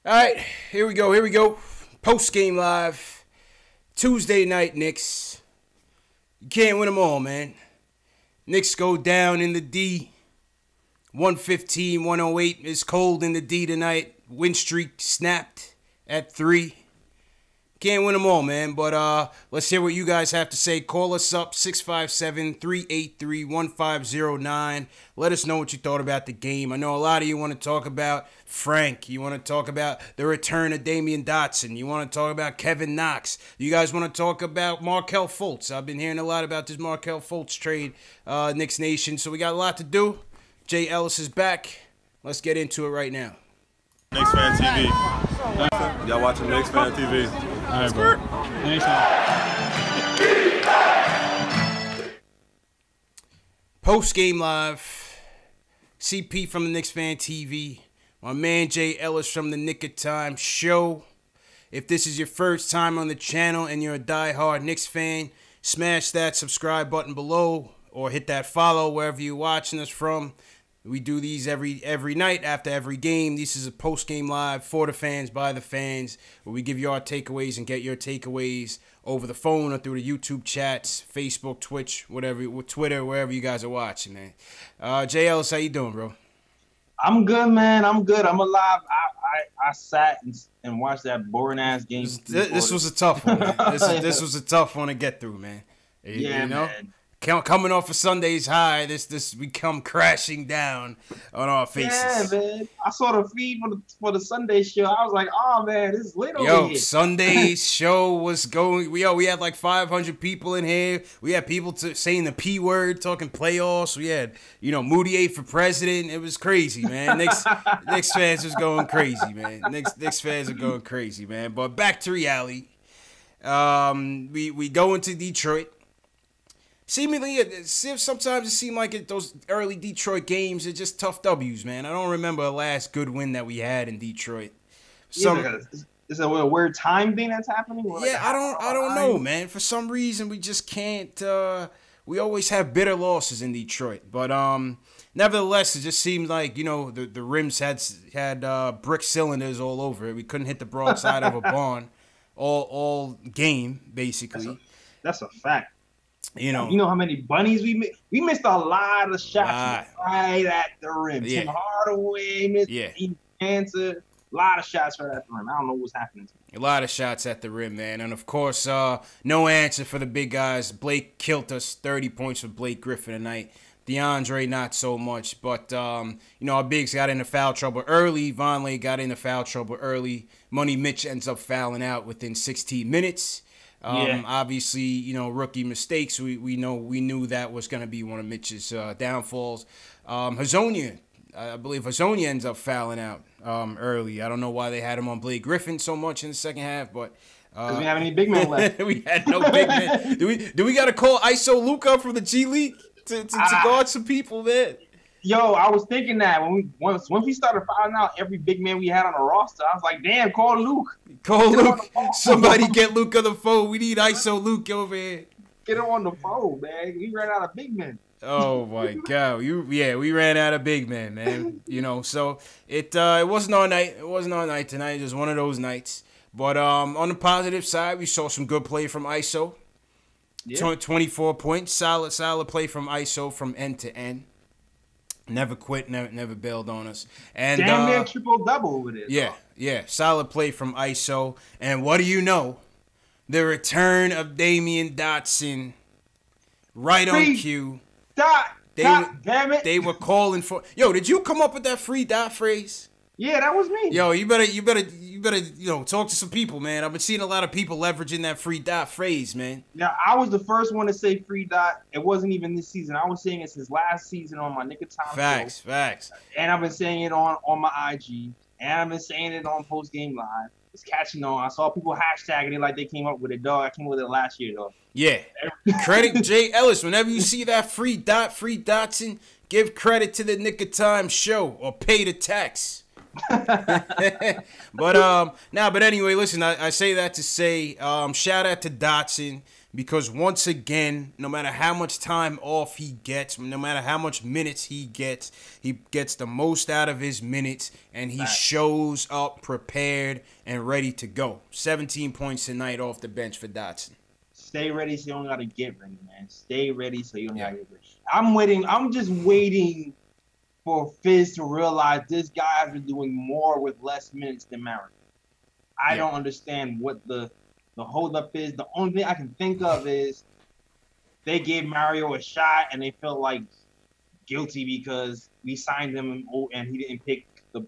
All right, here we go. Here we go. Post game live. Tuesday night, Knicks. You can't win them all, man. Knicks go down in the D. 115, 108. It's cold in the D tonight. Win streak snapped at 3. Can't win them all, man. But let's hear what you guys have to say. Call us up, 657-383-1509. Let us know what you thought about the game. I know a lot of you want to talk about Frank. You want to talk about the return of Damian Dotson. You want to talk about Kevin Knox. You guys want to talk about Markelle Fultz. I've been hearing a lot about this Markelle Fultz trade, Knicks Nation. So we got a lot to do. Jay Ellis is back. Let's get into it right now. Knicks Fan TV. Y'all watching Knicks Fan TV. All right, bro. Post game live. CP from the Knicks Fan TV. My man Jay Ellis from the Nick of Time show. If this is your first time on the channel and you're a diehard Knicks fan, smash that subscribe button below or hit that follow wherever you're watching us from. We do these every night after every game. This is a post-game live for the fans, by the fans, where we give you our takeaways and get your takeaways over the phone or through the YouTube chats, Facebook, Twitch, whatever, Twitter, wherever you guys are watching, man. Jay Ellis, how you doing, bro? I'm good, man. I'm good. I'm alive. I sat and watched that boring-ass game. This was a tough one, man. This was a tough one to get through, man. Yeah, you know? man. Coming off of Sunday's high, this we come crashing down on our faces. Yeah, man. I saw the feed for the Sunday show. I was like, oh man, this is lit over Yo, here. Sunday's show was going. We had like 500 people in here. We had people saying the P word, talking playoffs. We had Moutier for president. It was crazy, man. Knicks fans was going crazy, man. Knicks fans are going crazy, man. But back to reality. We go into Detroit. Seemingly, sometimes it seemed like those early Detroit games are just tough W's, man. I don't remember the last good win that we had in Detroit. Is it a weird time thing that's happening? Yeah, I don't know, man. For some reason, we just can't. We always have bitter losses in Detroit, but nevertheless, it just seemed like the rims had brick cylinders all over it. We couldn't hit the broadside of a barn all game, basically. That's a fact. You know how many bunnies we missed? We missed a lot of shots right at the rim. Yeah. Tim Hardaway missed answer. A lot of shots right at the rim. I don't know what's happening. A lot of shots at the rim, man. And, of course, no answer for the big guys. Blake killed us. 30 points for Blake Griffin tonight. DeAndre, not so much. But, our bigs got into foul trouble early. Vonleh got into foul trouble early. Money Mitch ends up fouling out within 16 minutes. Obviously, rookie mistakes. We knew that was going to be one of Mitch's downfalls. Hazonia, I believe Hazonia ends up fouling out early. I don't know why they had him on Blake Griffin so much in the second half, but because we didn't have any big men left. We had no big men. Do we got to call ISO Luka from the G League to guard some people, man? Yo, I was thinking that once we started finding out every big man we had on the roster, I was like, damn, call Luke. Call Luke. Somebody get Luke on the phone. We need ISO Luke over here. Get him on the phone, man. We ran out of big men. Oh my God! We ran out of big men, man. So it wasn't our night. It wasn't our night tonight. It was one of those nights. But on the positive side, we saw some good play from ISO. Yeah. 24 points, solid play from ISO from end to end. Never quit, never bailed on us. And damn near triple-double over there. Yeah. Solid play from ISO. And what do you know? The return of Damian Dotson. Right on cue. God damn it. They were calling for... Yo, did you come up with that free dot phrase? Yeah, that was me. Yo, you better talk to some people, man. I've been seeing a lot of people leveraging that free dot phrase, man. Now, I was the first one to say free dot. It wasn't even this season. I was saying it since last season on my Nick of Time Facts. And I've been saying it on my IG. And I've been saying it on Post Game Live. It's catching on. I saw people hashtagging it like they came up with it, dog. I came up with it last year, dog. Yeah. Credit Jay Ellis. Whenever you see that free Dotson, give credit to the Nick of Time show or pay the tax. But anyway, listen, I say that to say shout out to Dotson. because once again, no matter how much time off he gets, no matter how much minutes he gets the most out of his minutes, and he shows up prepared and ready to go. 17 points tonight off the bench for Dotson. Stay ready so you don't gotta get ready, man. Stay ready so you don't gotta get ready. I'm just waiting for Fizz to realize this guy has been doing more with less minutes than Mario. I don't understand what the holdup is. The only thing I can think of is they gave Mario a shot and they felt like guilty because we signed him and he didn't pick the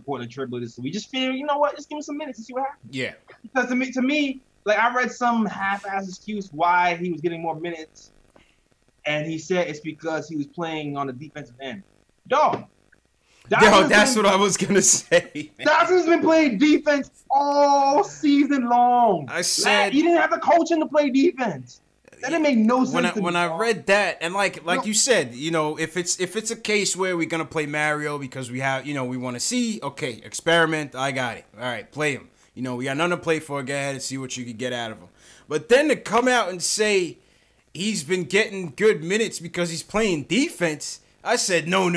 Portland Trailblazers. So we just figured, you know what? Just give him some minutes and see what happens. Yeah. Because to me, like I read some half-ass excuse why he was getting more minutes, and he said it's because he was playing on the defensive end. Dog. That's what I was gonna say. Dotson's been playing defense all season long. I said he didn't have the coaching to play defense. That didn't make no sense. When I read that, and like you said, you know, if it's a case where we're gonna play Mario because we have, you know, we want to see, okay, experiment. I got it. All right, play him. You know, we got nothing to play for. Go ahead and see what you can get out of him. But then to come out and say he's been getting good minutes because he's playing defense, I said no.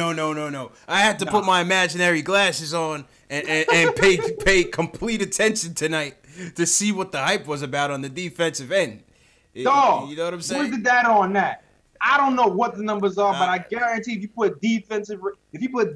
I had to put my imaginary glasses on and pay complete attention tonight to see what the hype was about on the defensive end. Dog, you know what I'm saying? Where's the data on that? I don't know what the numbers are, but I guarantee if you put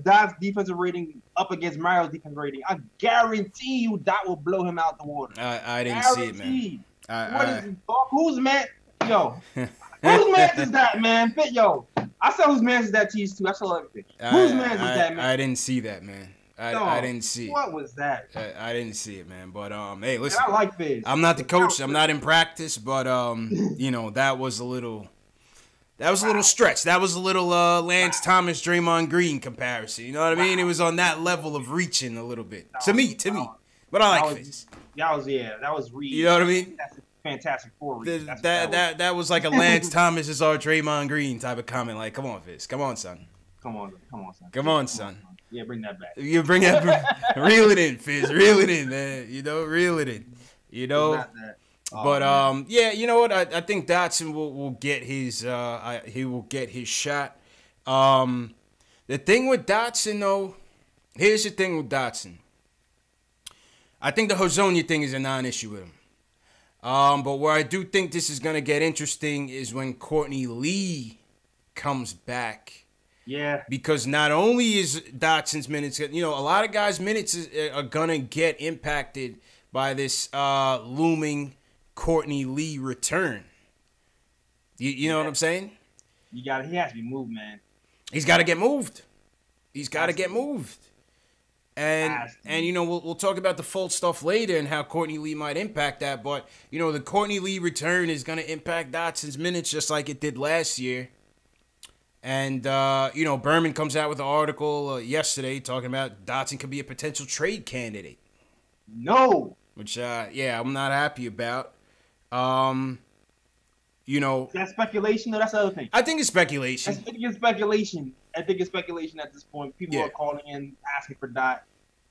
Dot's defensive rating up against Mario's defensive rating, I guarantee you Dot will blow him out the water. I didn't see it, man. What is whose man? Yo, whose man is that, man? Yo, I saw whose man is that tease too. I saw everything. Whose man is that, man? I didn't see that, man. I didn't see it. What was that? I didn't see it, man. But hey, listen. I like Fizz. I'm not the coach. I'm not in practice, but you know, that was a little stretch. That was a little Lance Thomas, Draymond Green comparison. You know what I mean? It was on that level of reaching a little bit. To me. But I like Fizz. That was Reed. You know what I mean? That's a Fantastic Four. That was like a Lance Thomas is our Draymond Green type of comment. Like, come on, Fizz. Come on, son. Come on, son. Come on, son. Yeah, bring that back. You bring that, reel it in, Fizz. Reel it in, man. You know, reel it in. You know. But yeah, you know what? I think Dotson will get his he will get his shot. The thing with Dotson though, here's the thing with Dotson. I think the Hazonia thing is a non-issue with him. But where I do think this is gonna get interesting is when Courtney Lee comes back. Yeah. Because not only is Dotson's minutes, you know, a lot of guys' minutes are gonna get impacted by this looming Courtney Lee return. You know what I'm saying? He has to be moved, man. He's got to get moved. And you know, we'll talk about the full stuff later and how Courtney Lee might impact that. But you know, the Courtney Lee return is going to impact Dotson's minutes just like it did last year. And you know, Berman comes out with an article yesterday talking about Dotson could be a potential trade candidate. No. Which yeah, I'm not happy about. You know, that's speculation. No, that's the other thing. I think it's speculation. I think it's speculation at this point. People are calling in asking for Dot,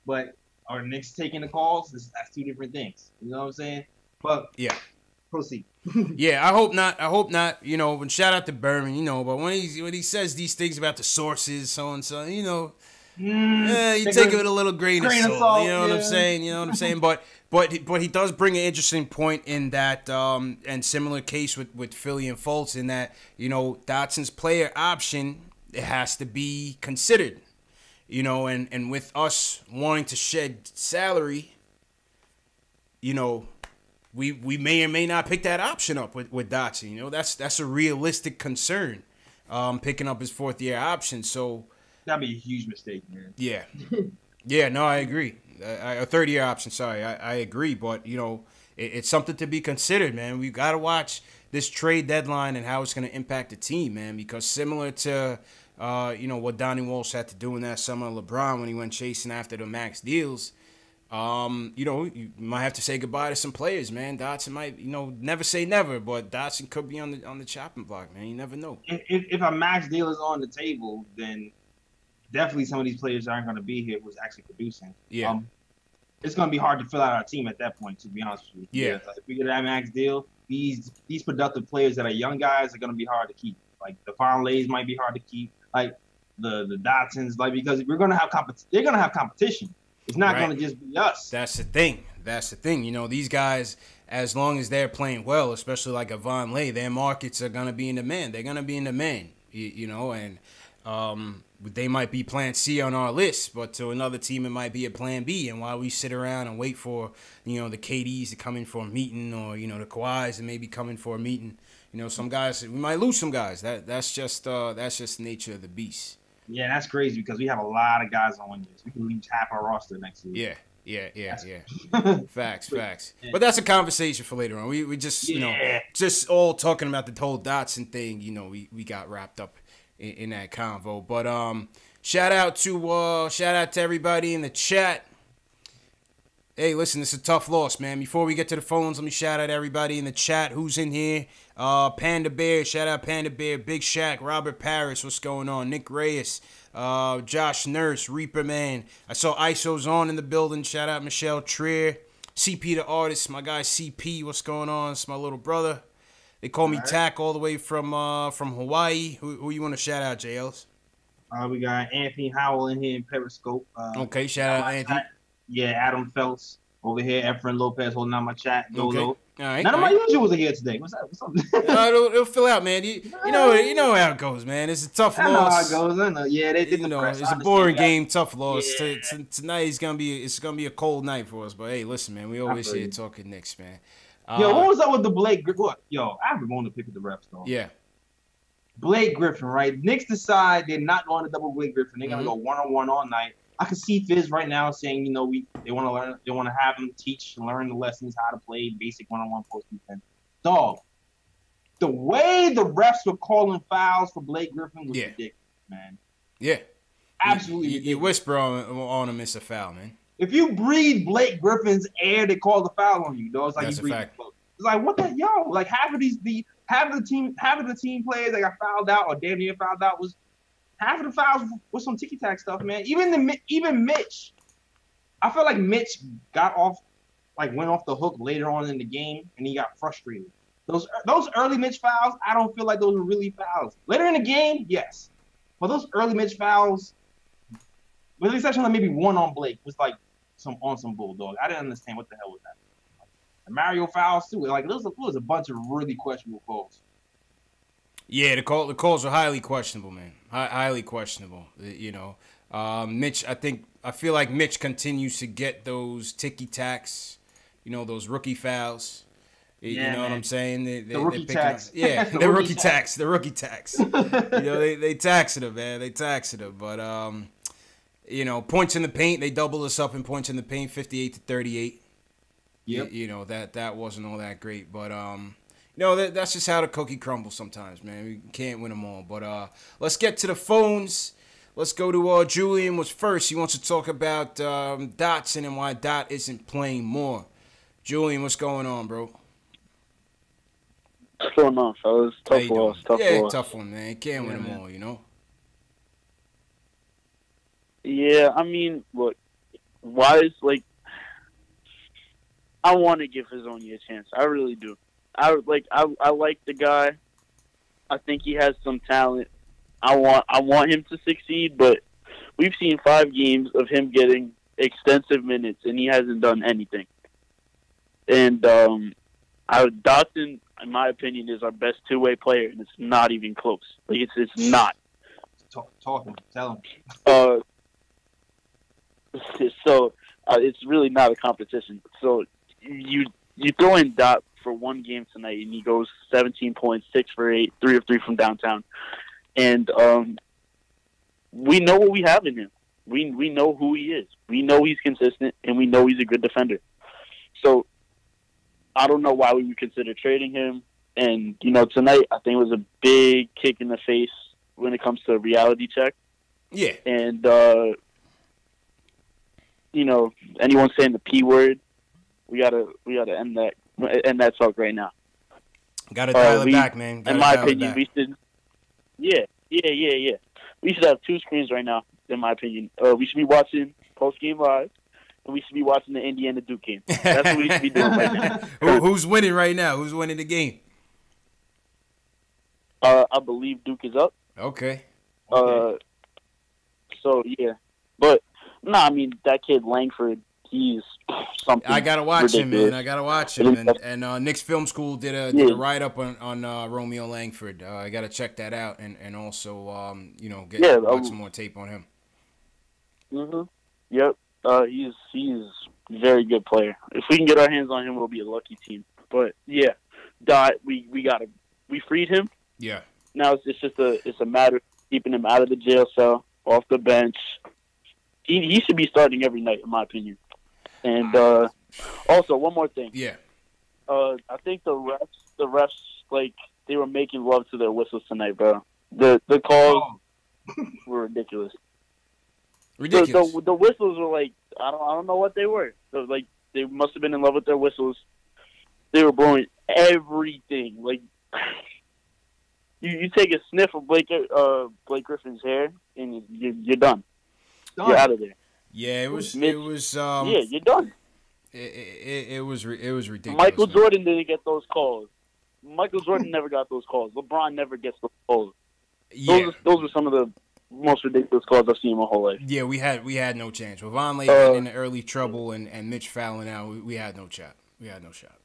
but are Knicks taking the calls? That's two different things. You know what I'm saying? But yeah, proceed. Yeah, I hope not. You know, and shout out to Berman. You know, but when he says these things about the sources, so and so, you know. You take it with a little grain of salt. You know what I'm saying? But he does bring an interesting point in that, and similar case with Philly and Fultz in that, you know, Dotson's player option, it has to be considered. You know, and with us wanting to shed salary, you know, we may or may not pick that option up with Dotson. You know, that's a realistic concern, picking up his fourth year option. So that'd be a huge mistake, man. Yeah. Yeah, no, I agree. A third-year option, sorry. I agree. But, you know, it's something to be considered, man. We've got to watch this trade deadline and how it's going to impact the team, man. Because similar to, you know, what Donnie Walsh had to do in that summer of LeBron when he went chasing after the max deals, you know, you might have to say goodbye to some players, man. Dotson might, you know, never say never, but Dotson could be on the chopping block, man. You never know. If a max deal is on the table, then definitely some of these players aren't going to be here who's actually producing. Yeah. It's going to be hard to fill out our team at that point, to be honest with you. Yeah. If we get that max deal, these productive players that are young guys are gonna be hard to keep. Like the Lays might be hard to keep. Like the Dotsons, like because we're gonna have they're gonna have competition. It's not gonna just be us. That's the thing. You know, these guys, as long as they're playing well, especially like a Von Lay, their markets are gonna be in demand. They're gonna be in demand. You know, and they might be plan C on our list, but to another team it might be a plan B. And while we sit around and wait for, you know, the KDs to come in for a meeting, or, you know, the Kawhis to maybe come in for a meeting, you know, some guys, we might lose some guys. That's just the nature of the beast. Yeah, that's crazy because we have a lot of guys on wingers. We can lose half our roster next year. Yeah. Facts. Yeah. But that's a conversation for later on. We just, you know, just all talking about the whole Dotson thing, you know, we got wrapped up in that convo. But shout out to everybody in the chat. Hey, listen, it's a tough loss, man. Before we get to the phones, let me shout out everybody in the chat who's in here. Panda Bear, shout out Panda Bear, Big Shaq, Robert Paris, what's going on? Nick Reyes, Josh Nurse, Reaper Man. I saw ISO's on in the building. Shout out Michelle Trier, CP the artist, my guy CP, what's going on? It's my little brother. They call me Tack all the way from Hawaii. Who you want to shout out, JLs? We got Anthony Howell in here in Periscope. Okay, shout out Anthony. Yeah, Adam Phelps over here. Efren Lopez holding on my chat. Dolo. All right. None of my usuals are here today. What's up? It'll fill out, man. You know how it goes, man. It's a tough loss. I know how it goes. I know. Yeah, they did the press. It's a boring game, tough loss. Yeah. Tonight it's gonna be a cold night for us. But hey, listen, man, we always here talking Knicks, man. Yo, what was up with the Blake Griffin? Yo, I haven't gone to pick at the refs though. Yeah. Blake Griffin, right? Knicks decide they're not going to double Blake Griffin. They're gonna go 1-on-1 all night. I can see Fizz right now saying, you know, they want to learn, they want to have him teach and learn the lessons, how to play basic one-on-one post defense. Dog, the way the refs were calling fouls for Blake Griffin was ridiculous, man. Yeah, absolutely. You whisper on him, it's a foul, man. If you breathe Blake Griffin's air, they call the foul on you, dog. It's like that's you breathe. Fact. It's like what the like half of the team players that got fouled out or damn near fouled out was. Half of the fouls was some ticky-tack stuff, man. Even Mitch. I feel like Mitch went off the hook later on in the game, and he got frustrated. Those early Mitch fouls, I don't feel like those were really fouls. Later in the game, yes. But those early Mitch fouls, with the exception of maybe one on Blake, was like some bulldog. I didn't understand what the hell was that. The Mario fouls, too. Like, there was a bunch of really questionable calls. Yeah, the calls are highly questionable, man. Highly questionable. You know, Mitch. I feel like Mitch continues to get those ticky tacks. You know, those rookie fouls. You know what I'm saying? The rookie tax. Yeah, the rookie tax. The rookie tax. You know, they taxing him, man. They taxing him. But you know, points in the paint. They doubled us up in points in the paint, 58-38. Yep. You know that wasn't all that great, but no, that's just how the cookie crumbles sometimes, man. We can't win them all. But let's get to the phones. Let's go to Julian was first. He wants to talk about Dotson and why Dot isn't playing more. Julian, what's going on, bro? What's going on, fellas? Tough loss. Tough one, man. Can't win them all, you know? Yeah, I mean, look, Wise, like, I want to give Hezonja a chance. I really do. I like the guy. I think he has some talent. I want him to succeed, but we've seen 5 games of him getting extensive minutes, and he hasn't done anything. And Dotson, in my opinion, is our best two-way player, and it's not even close. Like it's not. Talk him. Tell him. So it's really not a competition. So you throw in Dot for one game tonight, and he goes 17 points, 6 for 8, 3 of 3 from downtown. And we know what we have in him. We know who he is. We know he's consistent, and we know he's a good defender. So I don't know why we would consider trading him. And, you know, tonight I think it was a big kick in the face when it comes to a reality check. Yeah. And, you know, anyone saying the P word, we gotta end that talk right now. Gotta dial it back, man. In my opinion, we should. Yeah. We should have 2 screens right now. In my opinion, we should be watching post game live, we should be watching the Indiana Duke game. That's what we should be doing right now. Who's winning right now? Who's winning the game? I believe Duke is up. Okay. So yeah, but no, I mean that kid Langford, he's something. I gotta watch ridiculous. him, man. I gotta watch him. And Knicks Film School did a write up on Romeo Langford. I gotta check that out and also watch some more tape on him. Mhm. Yep. He's a very good player. If we can get our hands on him, we'll be a lucky team. But yeah, Dot, we freed him. Yeah. Now it's a matter of keeping him out of the jail cell, off the bench. He should be starting every night, in my opinion. And also, one more thing. Yeah. I think the refs, like, they were making love to their whistles tonight, bro. The calls were ridiculous. Ridiculous. The whistles were like, I don't know what they were. So, like, they must have been in love with their whistles. They were blowing everything. Like, you take a sniff of Blake Griffin's hair, and you're done. You're out of there. Yeah, it was. Yeah, you're done. It was ridiculous. Michael Jordan didn't get those calls. Michael Jordan never got those calls. LeBron never gets those calls. Yeah. Those were some of the most ridiculous calls I've seen in my whole life. Yeah, we had no chance. With Vonleh getting into early trouble and Mitch fouling out, we had no shot. We had no shot.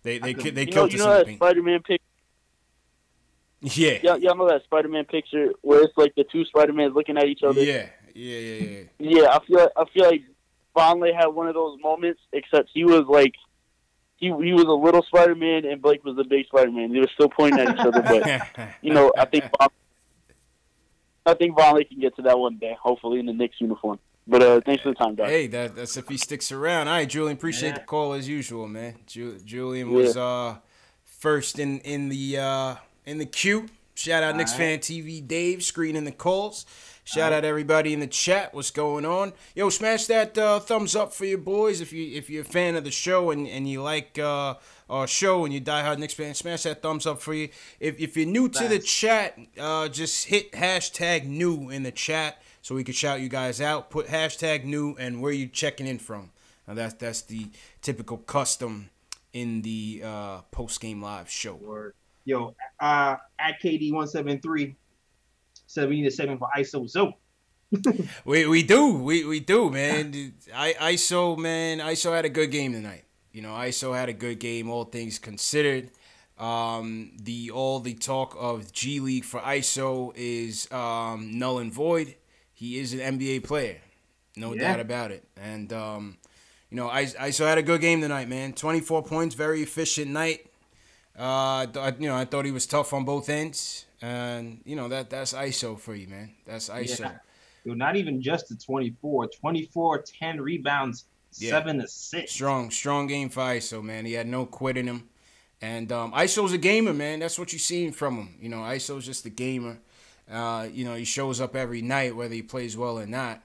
They killed us in the paint. Spider-Man picture. Yeah. Y'all know that Spider-Man picture where it's like the two Spider-Mans looking at each other? Yeah. Yeah, I feel like Vonleh had one of those moments, except he was like he was a little Spider-Man and Blake was the big Spider-Man. They were still pointing at each other, but I think Vonleh can get to that one day, hopefully in the Knicks uniform. But thanks for the time, guys. Hey, that's if he sticks around. All right, Julian, appreciate the call as usual, man. Julian was first in the queue. Shout out Knicks Fan TV Dave screening the calls. Shout out everybody in the chat. What's going on? Yo, smash that thumbs up for your boys if you're a fan of the show and you like our show and you diehard Knicks fan. Smash that thumbs up for you. If you're new to the chat, just hit #new in the chat so we can shout you guys out. Put #new and where you checking in from. Now that's the typical custom in the post game live show. Word. Yo, at KD173. Said we need a segment for ISO. So we do, man. ISO had a good game tonight. ISO had a good game, all things considered. All the talk of G League for ISO is null and void. He is an NBA player, no doubt about it. And ISO had a good game tonight, man. 24 points, very efficient night. I thought he was tough on both ends. And, that's ISO for you, man. That's ISO. Yeah. Yo, not even just the 24. 24, 10 rebounds, 7 assists. Strong game for ISO, man. He had no quit in him. And ISO's a gamer, man. That's what you're seeing from him. ISO's just a gamer. He shows up every night, whether he plays well or not.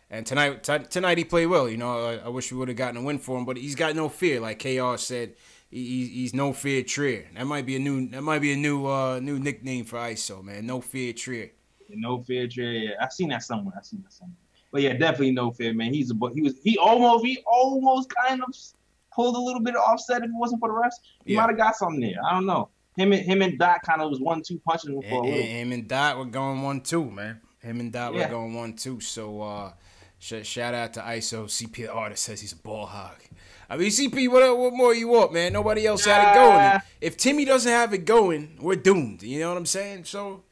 And tonight he played well. I wish we would have gotten a win for him, but he's got no fear. Like KR said, he's no fear Trier. That might be a new nickname for ISO, man. No fear Trier. No fear Trier. Yeah, I've seen that somewhere. But yeah, definitely no fear, man. He almost kind of pulled a little bit of offset if it wasn't for the refs. He might have got something there. I don't know. Him and Dot kind of was 1-2 punching him for a little. Him and Dot were going 1-2, man. Him and Dot were going 1-2. So shout out to ISO. CP the artist says he's a ball hog. I mean, CP, what more you want, man? Nobody else had it going. If Timmy doesn't have it going, we're doomed. You know what I'm saying? So,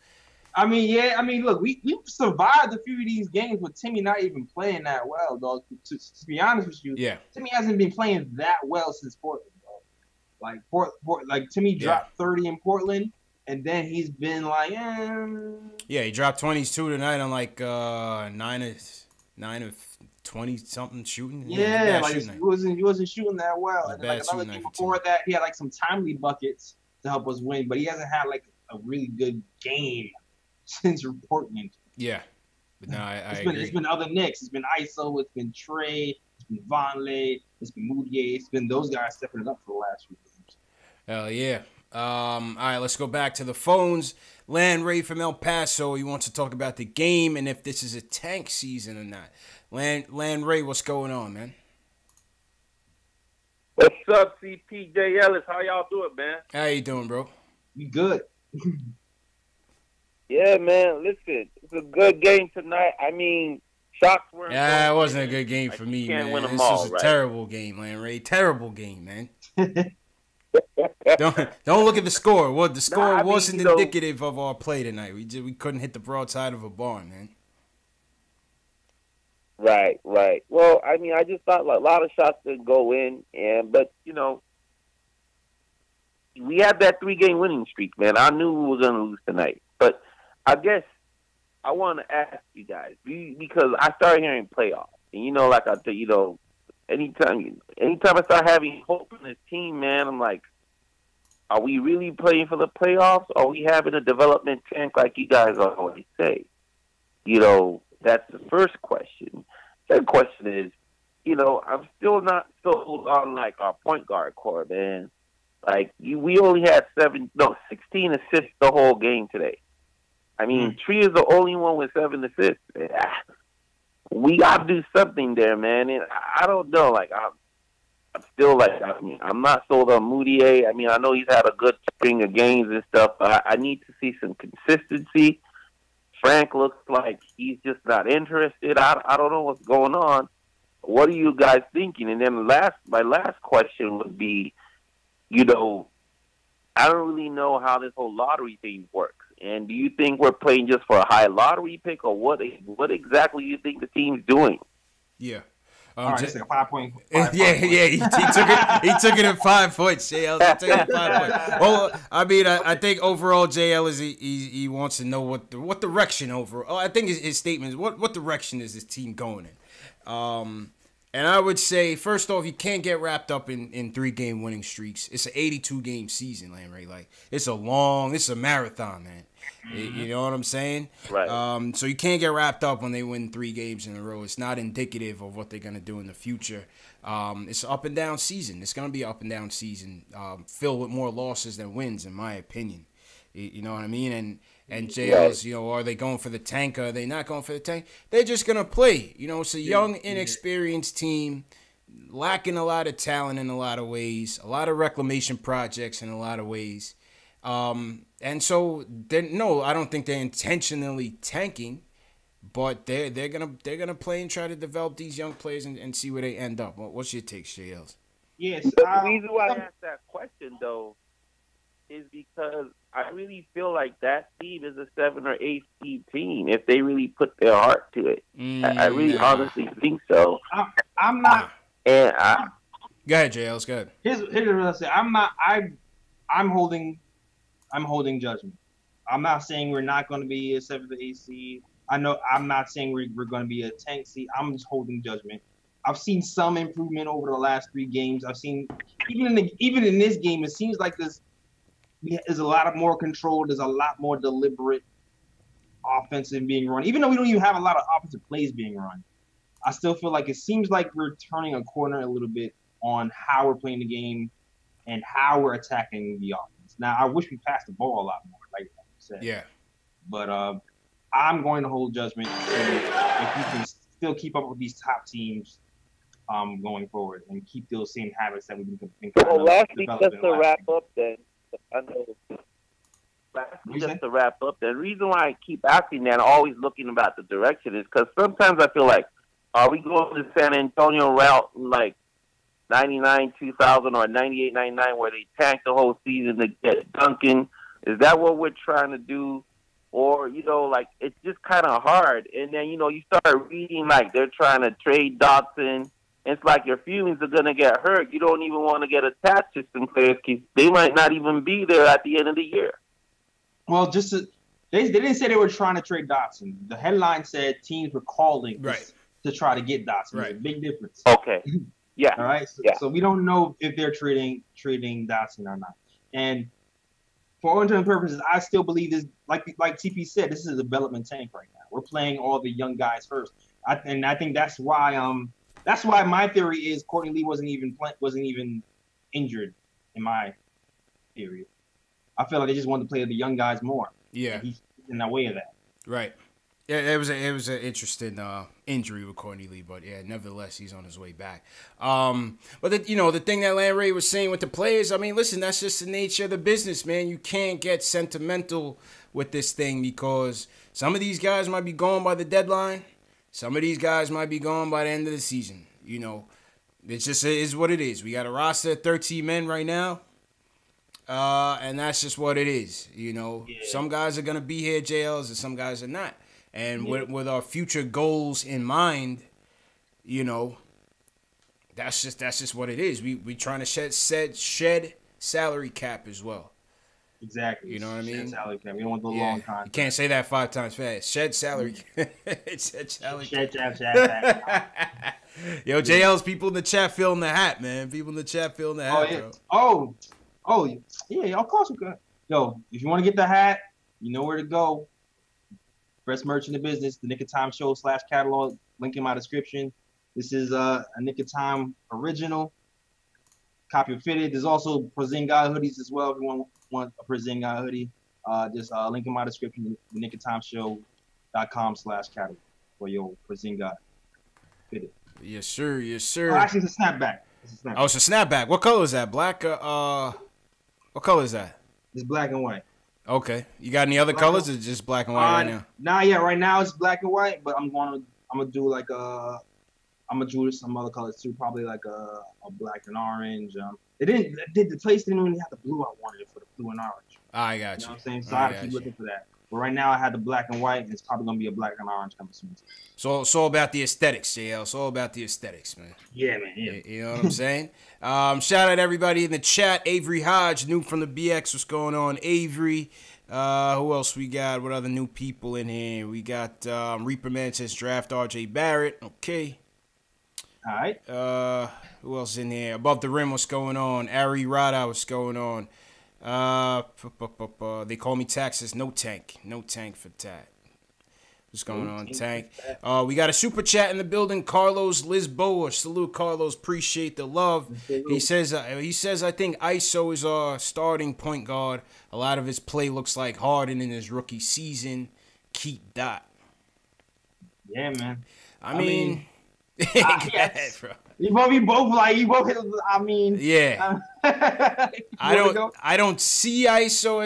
look, we survived a few of these games with Timmy not even playing that well, dog. To be honest with you, Timmy hasn't been playing that well since Portland, dog. Like Timmy dropped 30 in Portland, and then he's been like, he dropped 22 tonight on like 9 of 20 something shooting. He wasn't shooting that well. And then, another game before that, he had like some timely buckets to help us win, but he hasn't had like a really good game since Portland. Yeah, but no, I agree. It's been other Knicks. It's been ISO. It's been Trey. It's been Vonleh. It's been Moutier. It's been those guys stepping it up for the last few games. Hell yeah. All right, let's go back to the phones. Land Ray from El Paso. He wants to talk about the game and if this is a tank season or not. Land Ray, what's going on, man? What's up, CPJ Ellis? How y'all doing, man? How you doing, bro? We good. Yeah, man. Listen, it's a good game tonight. I mean, shots weren't. Yeah, it wasn't a good game for like, me, can't man. win them This all, was a right? terrible game, man. Ray, terrible game, man. Don't look at the score. Well, the score wasn't indicative of our play tonight. We couldn't hit the broadside of a barn, man. Right. Well, I mean, I just thought like, a lot of shots didn't go in, but we had that 3-game winning streak, man. I knew we were going to lose tonight, but I guess I want to ask you guys because I started hearing playoffs, and like I tell anytime I start having hope in this team, man, I'm like, are we really playing for the playoffs? Or are we having a development tank like you guys always say? That's the first question. Second question is, I'm still not sold on like our point guard core, man. Like we only had 16 assists the whole game today. I mean, Tree is the only one with 7 assists. We got to do something there, man. And I don't know. Like I'm still like I'm not sold on Moutier. I mean, I know he's had a good string of games and stuff, but I need to see some consistency. Frank looks like he's just not interested. I don't know what's going on. What are you guys thinking? And then my last question would be, I don't really know how this whole lottery thing works. And do you think we're playing just for a high lottery pick, or what exactly do you think the team's doing? Yeah. All right, it's like a 5 point. Yeah. He took it at 5 points. JL, he took it at 5 points. Well, I mean, I think overall, JL is he wants to know what direction overall. I think his statement is what direction is this team going in. And I would say, first off, you can't get wrapped up in 3-game winning streaks. It's an 82-game season, Ray. Like it's a marathon, man. You know what I'm saying? Right. So you can't get wrapped up when they win 3 games in a row. It's not indicative of what they're gonna do in the future. It's an up and down season. It's gonna be an up and down season, filled with more losses than wins, in my opinion. You know what I mean? And JL's, are they going for the tank? Or are they not going for the tank? They're just gonna play. It's a young, inexperienced team, lacking a lot of talent in a lot of ways, a lot of reclamation projects in a lot of ways. And so I don't think they're intentionally tanking, but they're gonna play and try to develop these young players and see where they end up. What's your take, JL's? Yes. The reason why I asked that question though is because I really feel like that team is a 7 or 8 seed team if they really put their heart to it. I really honestly think so. I'm not. And go ahead, JL's. Go ahead. Here's what I say. I'm not. I'm holding judgment. I'm not saying we're not going to be a 7 to 8 seed. I know. I'm not saying we're going to be a tank seed. I'm just holding judgment. I've seen some improvement over the last 3 games. I've seen even in this game, it seems like there's a lot of more control. There's a lot more deliberate offensive being run. Even though we don't even have a lot of offensive plays being run, I still feel like it seems like we're turning a corner a little bit on how we're playing the game and how we're attacking the offense. Now, I wish we passed the ball a lot more, like you said. Yeah. But I'm going to hold judgment if we can still keep up with these top teams going forward and keep those same habits that we've been lastly, just to wrap up then, I know. Just to wrap up, the reason why I keep asking that, always looking about the direction, is because sometimes I feel like, are we going to San Antonio route like 99, 2000, or 98, 99, where they tank the whole season to get Duncan? Is that what we're trying to do? Or, like, it's just kind of hard. And then, you start reading, like, they're trying to trade Dotson. It's like your feelings are going to get hurt. You don't even want to get attached to some players because they might not even be there at the end of the year. Well, they didn't say they were trying to trade Dotson. The headline said teams were calling to try to get Dotson. Right. There's a big difference. Okay. Yeah. All right. So we don't know if they're trading Dotson or not. And for all intents and purposes, I still believe this. Like TP said, this is a development tank right now. We're playing all the young guys first, and I think that's why my theory is Courtney Lee wasn't even injured in my theory. I feel like they just wanted to play the young guys more. Yeah. And he's in the way of that. Right. Yeah, it was an interesting injury with Courtney Lee, but yeah, nevertheless, he's on his way back. But the thing that Larry was saying with the players, I mean, listen, that's just the nature of the business, man. You can't get sentimental with this thing because some of these guys might be gone by the deadline. Some of these guys might be gone by the end of the season. You know, it just is what it is. We got a roster of 13 men right now. And that's just what it is. You know, Some guys are going to be here, JLs, and some guys are not. And with our future goals in mind, you know, that's just what it is. We trying to shed salary cap as well. Exactly. You know what I mean? Shed salary cap. We don't want the long contract. You can't say that 5 times fast. Shed salary. Shed salary cap. Shed. Yo, JL's people in the chat filling the hat, man. People in the chat filling the hat, bro. Oh, yeah. Of course we could. Yo, if you want to get the hat, you know where to go. Best merch in the business, the Nick of Time Show /catalog, link in my description. This is a Nick of Time original, copy fitted. There's also Porzingis hoodies as well. If you want a Porzingis hoodie, just link in my description, the Nick of Time Show.com /catalog for your Porzingis fitted. Yes, sir. Yes, sir. Oh, actually, it's a snapback. Oh, it's a snapback. What color is that? Black? What color is that? It's black and white. Okay. You got any other colors or just black and white right now? Right now it's black and white, but I'm gonna do like I'm gonna do some other colors too, probably like a black and orange. The place didn't really have the blue I wanted for the blue and orange. I got you. You know what I'm saying? So I have to keep looking for that. But right now I had the black and white, and it's probably gonna be a black and orange coming soon. So it's all about the aesthetics, JL. It's all about the aesthetics, man. Yeah, man. Yeah. You know what I'm saying? Shout out everybody in the chat. Avery Hodge, new from the BX. What's going on, Avery? Who else we got? What other new people in here? We got Reaper Man says draft RJ Barrett. Okay. All right. Who else in here? Above the Rim, what's going on? Ari Rada, what's going on? They call me Texas. No tank for Tat. What's going on, Tank? We got a super chat in the building. Carlos Lisboa. Salute, Carlos. Appreciate the love. He says I think ISO is our starting point guard. A lot of his play looks like Harden in his rookie season. Keep that. Yeah, man. I mean yes. Bro. You both I mean, yeah. I don't see ISO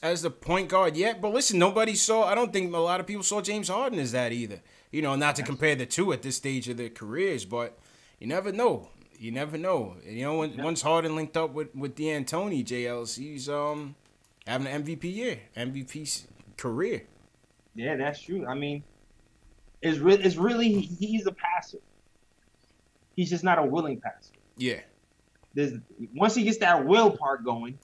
as the point guard yet, but listen, I don't think a lot of people saw James Harden as that either. You know, not to compare the two at this stage of their careers, but you never know. You know, once Harden linked up with D'Antoni, JLs, he's having an MVP year, MVP career. Yeah, that's true. I mean, it's really he's a passer. He's just not a willing passer. Yeah. Once he gets that will part going,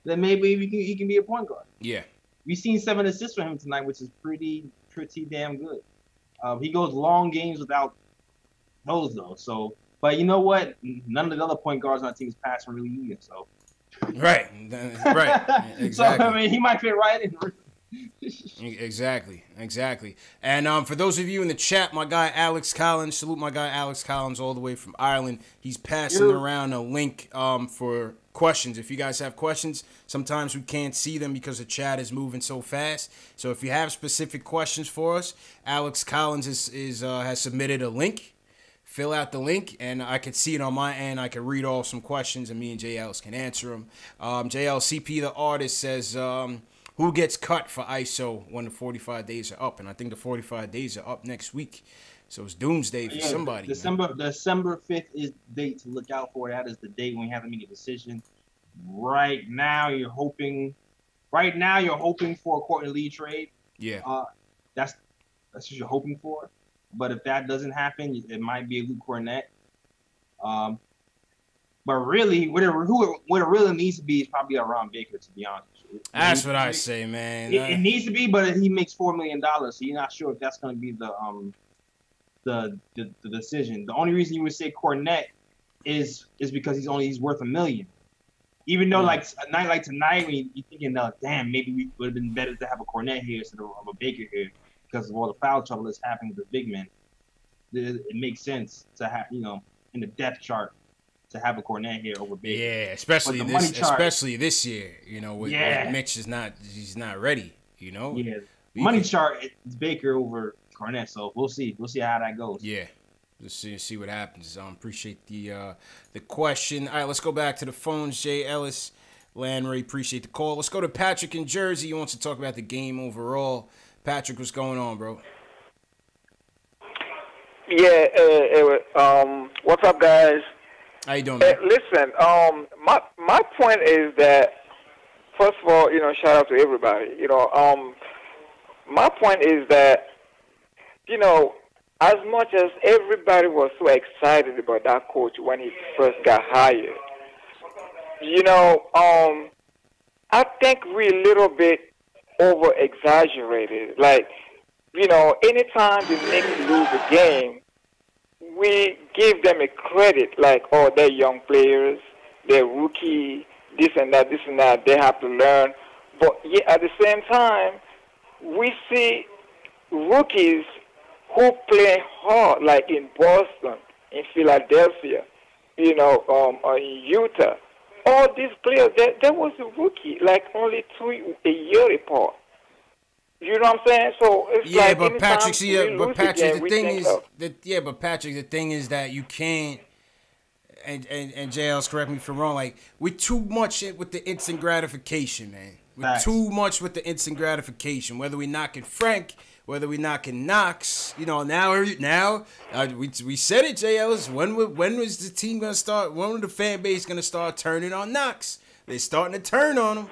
then maybe he can be a point guard. Yeah. We've seen 7 assists from him tonight, which is pretty damn good. He goes long games without those though. So, but you know what? None of the other point guards on our team is passing really either. So. Right. Exactly. So I mean, he might fit right in. Exactly. And for those of you in the chat, my guy Alex Collins, salute my guy Alex Collins all the way from Ireland. He's passing around a link for questions. If you guys have questions, sometimes we can't see them because the chat is moving so fast. So if you have specific questions for us, Alex Collins has submitted a link. Fill out the link, and I could see it on my end. I could read off some questions, and me and JLs can answer them. JLCP, the artist, says... who gets cut for ISO when the 45 days are up? And I think the 45 days are up next week. So it's doomsday for somebody. December 5th is the date to look out for. That is the date when we have to make a decision. Right now, you're hoping for a Courtney Lee trade. Yeah. That's what you're hoping for. But if that doesn't happen, it might be a Luke Cornett. But really, what it really needs to be is probably a Ron Baker, to be honest. That's what I say, man. It needs to be, but he makes $4 million, so you're not sure if that's going to be the decision. The only reason you would say Cornett is because he's worth $1 million. Even though like a night like tonight, when you're thinking, damn, maybe we would have been better to have a Cornett here instead of a Baker here because of all the foul trouble that's happening with the big men. It makes sense to have, in the depth chart, to have a Cornett here over Baker. Yeah, especially this year, with Mitch he's not ready, Yeah, money chart is Baker over Garnett, so we'll see. We'll see how that goes. Yeah. Let's see what happens. Appreciate the question. All right, let's go back to the phones. Jay Ellis, Landry, appreciate the call. Let's go to Patrick in Jersey. He wants to talk about the game overall. Patrick, what's going on, bro? Yeah, what's up, guys? How you doing, man? Listen, my point is that, first of all, shout out to everybody. My point is that, as much as everybody was so excited about that coach when he first got hired, I think we a little bit over-exaggerated. Like, anytime the Knicks lose a game, we give them a credit, like, oh, they're young players, they're rookie, this and that, they have to learn. But yeah, at the same time, we see rookies who play hard, like in Boston, in Philadelphia, in Utah. All these players, there was a rookie, like only 2 a year apart. You know what I'm saying? So it's like but Patrick, the thing is that you can't. And JL's, correct me if I'm wrong. Like, we're too much with the instant gratification, man. We're too much with the instant gratification. Whether we knocking Frank, whether we knocking Knox, now we said it, JL's. When was the team gonna start? When was the fan base gonna start turning on Knox? They're starting to turn on him.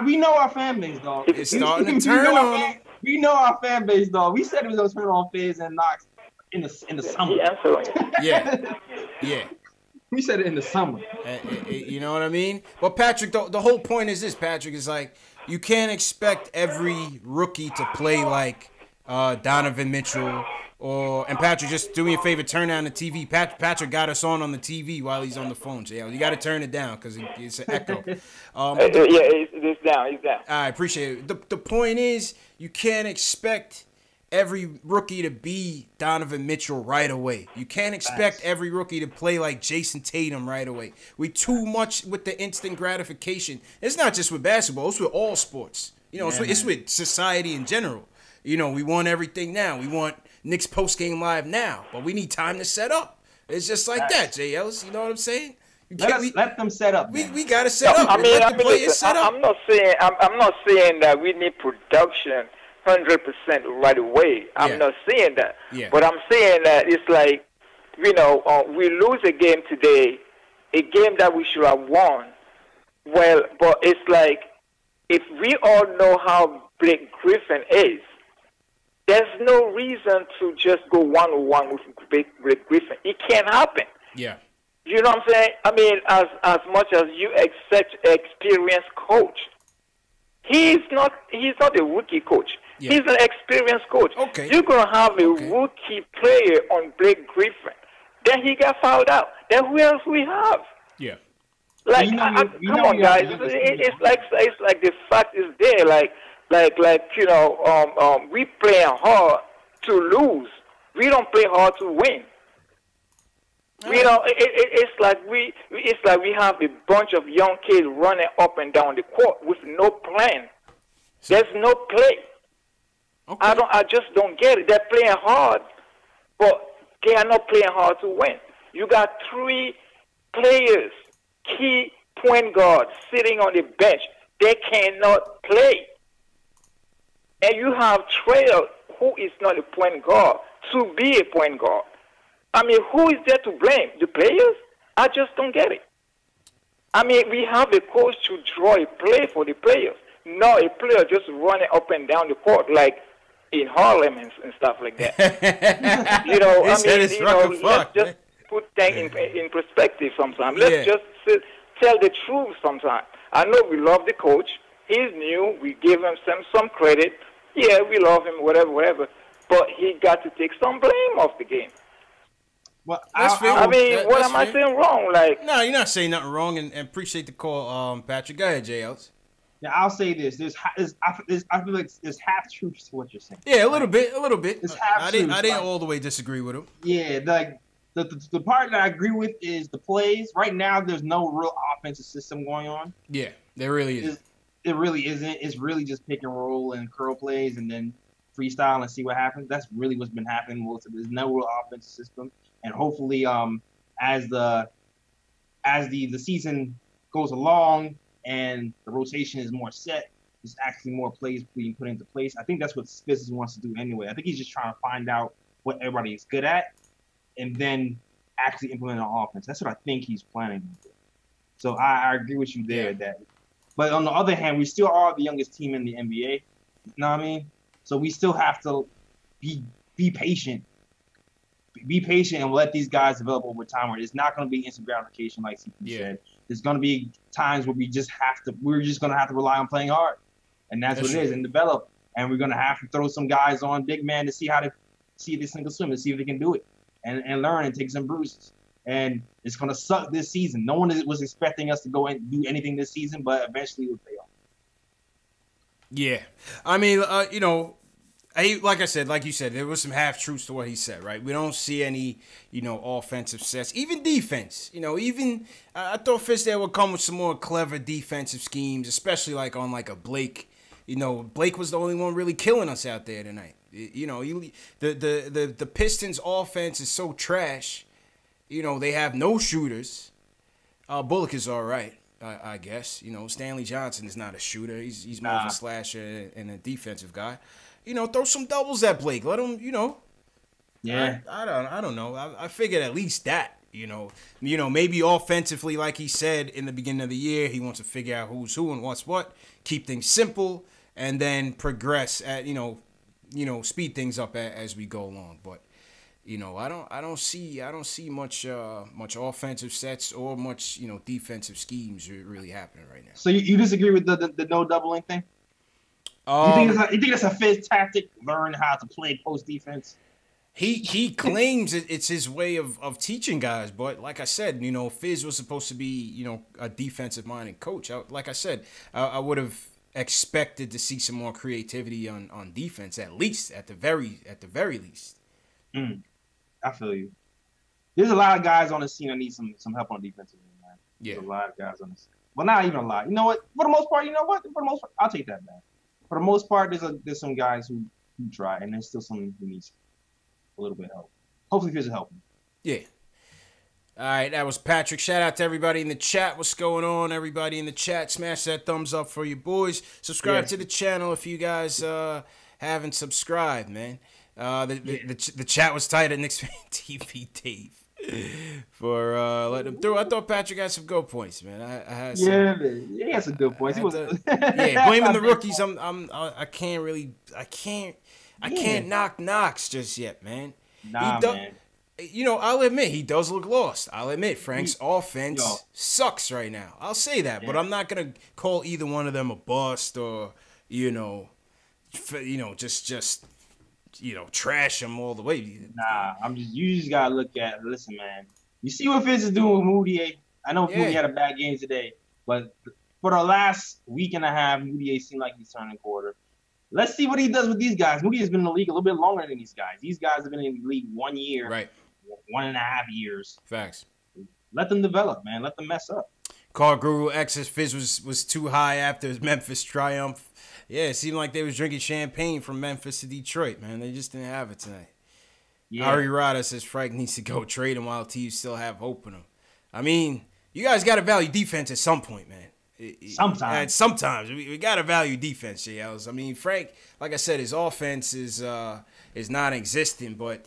We know our fan base, dog. It's starting to turn on him. We know our fan base, dog. We said it was gonna turn on Fizz and Knox in the summer. Yeah. We said it in the summer. You know what I mean? Well, Patrick, the whole point is this, Patrick, is like, you can't expect every rookie to play like Donovan Mitchell. And Patrick, just do me a favor, turn down the TV. Patrick got us on the TV while he's on the phone. So, you got to turn it down because it's an echo. It's down. I appreciate it. The point is, you can't expect every rookie to be Donovan Mitchell right away. You can't expect every rookie to play like Jason Tatum right away. We too much with the instant gratification. It's not just with basketball. It's with all sports. It's with society in general. We want everything now. We want Knicks post-game live now. But we need time to set up. It's just like that, Jay Ellis. You know what I'm saying? Let them set up. We got to set up. Let the players set up. I'm not saying that we need production 100% right away. I'm not saying that. Yeah. But I'm saying that it's like, we lose a game today, a game that we should have won. Well, but it's like, if we all know how Blake Griffin is, there's no reason to just go one-on-one with Blake Griffin. It can't happen. Yeah. You know what I'm saying? I mean, as much as you accept experienced coach, he's not a rookie coach. Yeah. He's an experienced coach. Okay. You're going to have a rookie player on Blake Griffin. Then he got fouled out. Then who else we have? Yeah. Like, come on, guys. It's like the fact is there. We play hard to lose. We don't play hard to win. It's like we have a bunch of young kids running up and down the court with no plan. There's no play. Okay. I just don't get it. They're playing hard, but they are not playing hard to win. You got 3 players, key point guards, sitting on the bench. They cannot play. And you have Trail, who is not a point guard, to be a point guard. I mean, who is there to blame? The players? I just don't get it. I mean, we have a coach to draw a play for the players, not a player just running up and down the court like in Harlem and stuff like that. Let's just put things in perspective sometimes. Let's just tell the truth sometimes. I know we love the coach. He's new. We give him some credit. Yeah, we love him, whatever. But he got to take some blame off the game. Well, I mean, what am I saying wrong? Like, no, you're not saying nothing wrong, and appreciate the call, Patrick. Go ahead, JLs. Yeah, I'll say this. I feel like there's half truths to what you're saying. Yeah, a little bit. It's half I didn't all the way disagree with him. Yeah, like the part that I agree with is the plays. Right now, there's no real offensive system going on. Yeah, there really is. it really isn't. It's really just pick and roll and curl plays and then freestyle and see what happens. That's really what's been happening. There's no real offensive system, and hopefully, as the season goes along and the rotation is more set, there's actually more plays being put into place. I think that's what Fitz wants to do anyway. I think he's just trying to find out what everybody is good at, and then actually implement an offense. That's what I think he's planning to do. So I agree with you there. But on the other hand, we still are the youngest team in the NBA. You know what I mean? So we still have to be patient. Be patient and let these guys develop over time. Where it's not going to be instant gratification, like CP said. There's going to be times where we're just going to have to rely on playing hard, and that's what it is, and develop. And we're going to have to throw some guys on big man to see if this thing can swim, and see if they can do it, and learn and take some bruises. And it's going to suck this season. No one was expecting us to go and do anything this season, but eventually it will pay off. Yeah. I mean, like you said, there was some half-truths to what he said, right? We don't see any, offensive sets. Even defense. I thought Fizdale would come with some more clever defensive schemes, especially like on like a Blake. Blake was the only one really killing us out there tonight. The Pistons' offense is so trash. They have no shooters. Bullock is all right, I guess. Stanley Johnson is not a shooter. He's more of a slasher and a defensive guy. Throw some doubles at Blake. Let him, Yeah. I don't know. I figured at least that, maybe offensively, like he said in the beginning of the year, he wants to figure out who's who and what's what, keep things simple, and then progress at, speed things up as we go along. But I don't see much offensive sets or much defensive schemes really happening right now. So you disagree with the no doubling thing? You think that's a Fizz tactic? Learn how to play post defense. He claims it's his way of teaching guys, but like I said, Fizz was supposed to be a defensive minded coach. I would have expected to see some more creativity on defense, at the very least. I feel you. There's a lot of guys on the scene that need some help on defensive, man. Yeah. There's a lot of guys on the scene. Well, not even a lot. You know what? For the most part, I'll take that back. For the most part, there's some guys who try, and there's still some who needs a little bit of help. Hopefully, Fizz will help him. Yeah. All right, that was Patrick. Shout out to everybody in the chat. What's going on, everybody in the chat? Smash that thumbs up for your boys. Subscribe to the channel if you guys haven't subscribed, man. The chat was tight at Knicks Fan TV, Dave, for letting him through. I thought Patrick had some good points, man. I had some, man. He had some good points. Blaming the rookies. I can't knock Knox just yet, man. Man. I'll admit he does look lost. I'll admit Frank's offense sucks right now. I'll say that, but I'm not gonna call either one of them a bust or just trash them all the way. You just gotta listen, man. You see what Fizz is doing with Moutier. I know Moutier had a bad game today, but for the last week and a half, Moutier seemed like he's turning quarter. Let's see what he does with these guys. Moutier has been in the league a little bit longer than these guys. These guys have been in the league 1 year, right? 1.5 years. Facts. Let them develop, man. Let them mess up. Carl Guru X's Fizz was too high after his Memphis triumph. Yeah, it seemed like they was drinking champagne from Memphis to Detroit, man. They just didn't have it tonight. Yeah. Ari Rada says Frank needs to go trade him while teams still have hope in him. I mean, you guys got to value defense at some point, man. Sometimes we got to value defense, JLs. I mean, Frank, like I said, his offense is non-existent, but